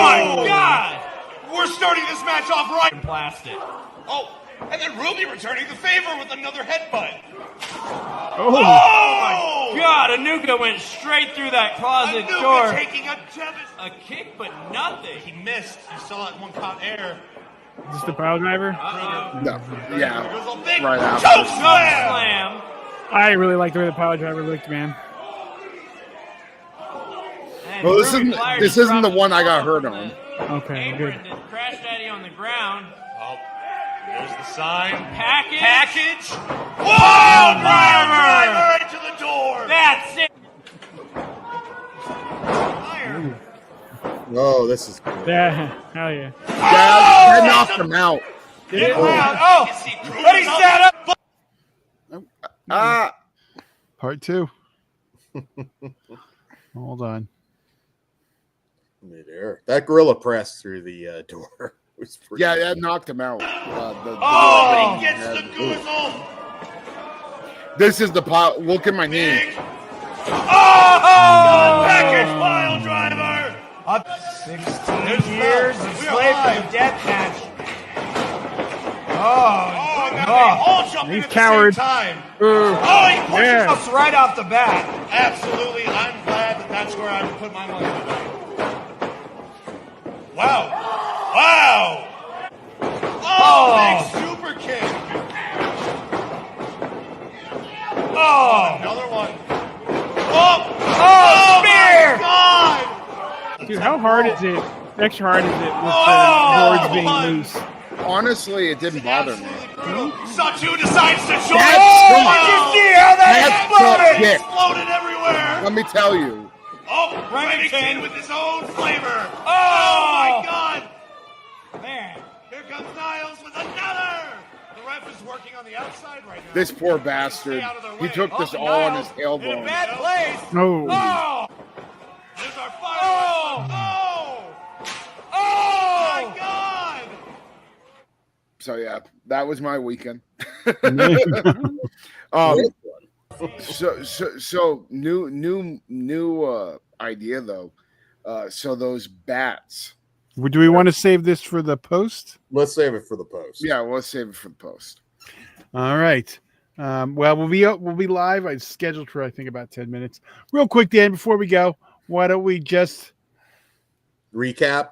my God! We're starting this match off right. And blast it. Oh, and then Ruby returning the favor with another headbutt. Oh God, Anuka went straight through that closet door. Taking a kick, but nothing. He missed. You saw it one caught air. Is this the pile driver? No, yeah, There's a big right choke after. slam. I really like the way the pile driver looked, man. And Well, Ruby Flyers this isn't the dropped one I got ball hurt from on. the Okay, good. Apron to Crash Daddy on the ground. Oh, there's the sign. Package. Whoa! Driver into the door. That's it. Fire. Oh, this is cool. Yeah, hell yeah. That knocked him out. Did it? Oh, but he sat up. Part 2. Hold on. Midair. That gorilla press through the door was pretty. Yeah, that knocked him out. Oh, he gets the goozle. This is the pile. Look at my knee. Oh, package pile driver. 16 years enslaved for the death match. Oh, now they all jumping He's at the coward. same time. Oh, he pushes Yeah. us right off the bat. Absolutely, I'm glad that's where I would put my money. Wow. Wow. Oh, big super kick. Oh, another one. Oh, spear! my God. Dude, how hard is it? Extra hard is it with Oh, the boards being one. loose? Honestly, it didn't bother me. Satu decides to join. That's Did some- you see how that That's exploded? some kick. Exploded everywhere. Let me tell you. Oh, Remington with his own flavor. Oh. Oh, my God. Man. Here comes Niles with another. The ref is working on the outside right now. This poor bastard. He took this all on his In a tailbone. bad place. No. Oh. There's our fire. Oh. Oh. My God. So yeah, that was my weekend. Great So new idea though. So those bats. Do we want to save this for the post? Let's save it for the post. Yeah, let's save it for the post. All right. Well, we'll be live. I scheduled for I think about 10 minutes. Real quick, Dan, before we go, why don't we just Recap.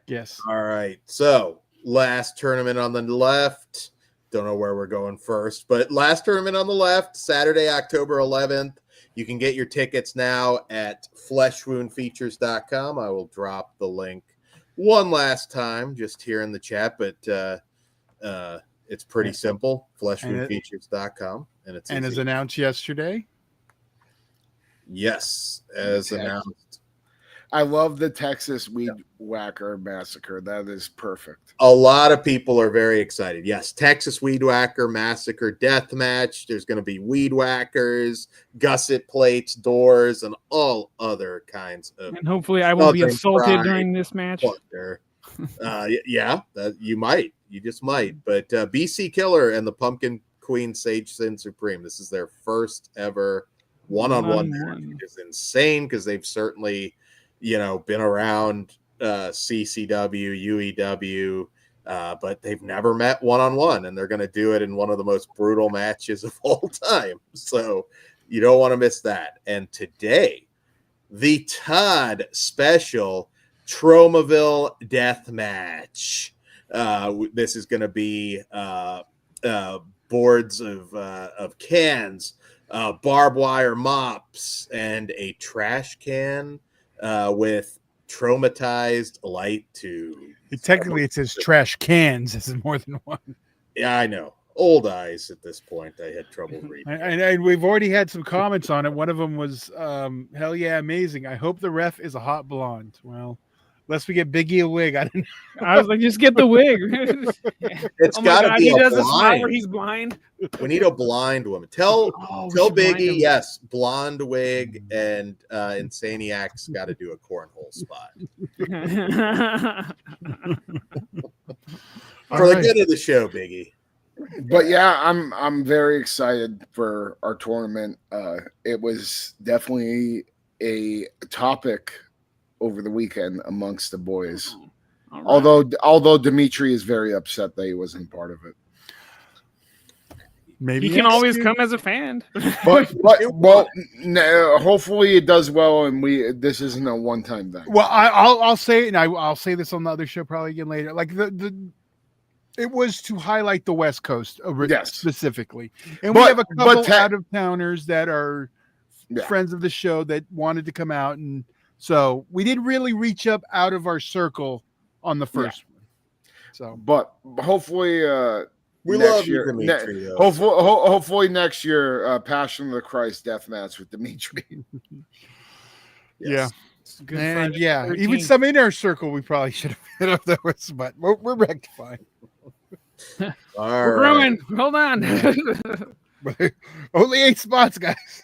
yes? All right. So last tournament on the left. Don't know where we're going first, but last tournament on the left, Saturday, October 11th. You can get your tickets now at fleshwoundfeatures.com. I will drop the link one last time just here in the chat, but it's pretty simple. Fleshwoundfeatures.com. And it's And as announced yesterday. yes, as announced. I love the Texas Weed Whacker Massacre. That is perfect. A lot of people are very excited. Yes, Texas Weed Whacker Massacre Death Match. There's going to be weed whackers, gusset plates, doors, and all other kinds of. And hopefully I won't be Southern assaulted fried during this match. plunder. Yeah, you might. You just might. But BC Killer and the Pumpkin Queen Sage Sin Supreme. This is their first ever one-on-one match, which is insane because they've certainly, been around CCW, UEW, but they've never met one-on-one, and they're going to do it in one of the most brutal matches of all time. So you don't want to miss that. And today, the Todd special Tromaville Death Match. This is going to be boards of cans, barbed wire mops, and a trash can with traumatized light tube. Technically, it says trash cans. This is more than one. Yeah, I know. Old eyes at this point. I had trouble reading. And we've already had some comments on it. One of them was, hell yeah, amazing. I hope the ref is a hot blonde. Well, unless we get Biggie a wig. I don't know. I was like, just get the wig. It's got to be he a does a smile blind. where he's blind. We need a blind woman. Tell Oh, we tell should blind Biggie, him. yes, blonde wig, and Insaniac's got to do a cornhole spot for the good of the show, Biggie. But yeah, I'm very excited for our tournament. It was definitely a topic over the weekend amongst the boys. All right. Although Dimitri is very upset that he wasn't part of it. Maybe He can next always year. come as a fan. But hopefully it does well, and this isn't a one-time thing. Well, I'll say it, and I'll say this on the other show probably again later. Like it was to highlight the West Coast specifically, and we have a couple out of towners that are friends of the show that wanted to come out, and so we did really reach up out of our circle on the first one. So, but hopefully, we next love year, you, Dimitri. hopefully next year, Passion of the Christ deathmatch with Dimitri. Yeah. Good And Friday the even 13th. some in our circle we probably should have hit up those, but we're rectifying. We're growing. Hold on. Only 8 spots, guys.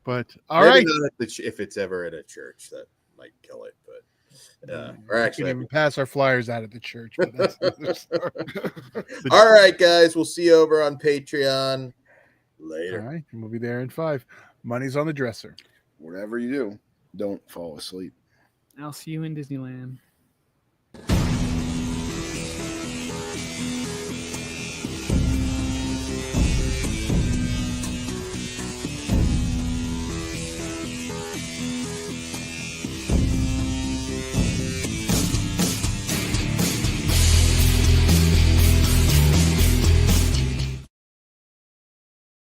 But all Maybe right. not if it's ever at a church, that might kill it. But or We actually, can even pass our flyers out at the church. But that's another story. all right, guys. We'll see you over on Patreon later. All right, and we'll be there in 5. Money's on the dresser. Whatever you do, don't fall asleep. I'll see you in Disneyland.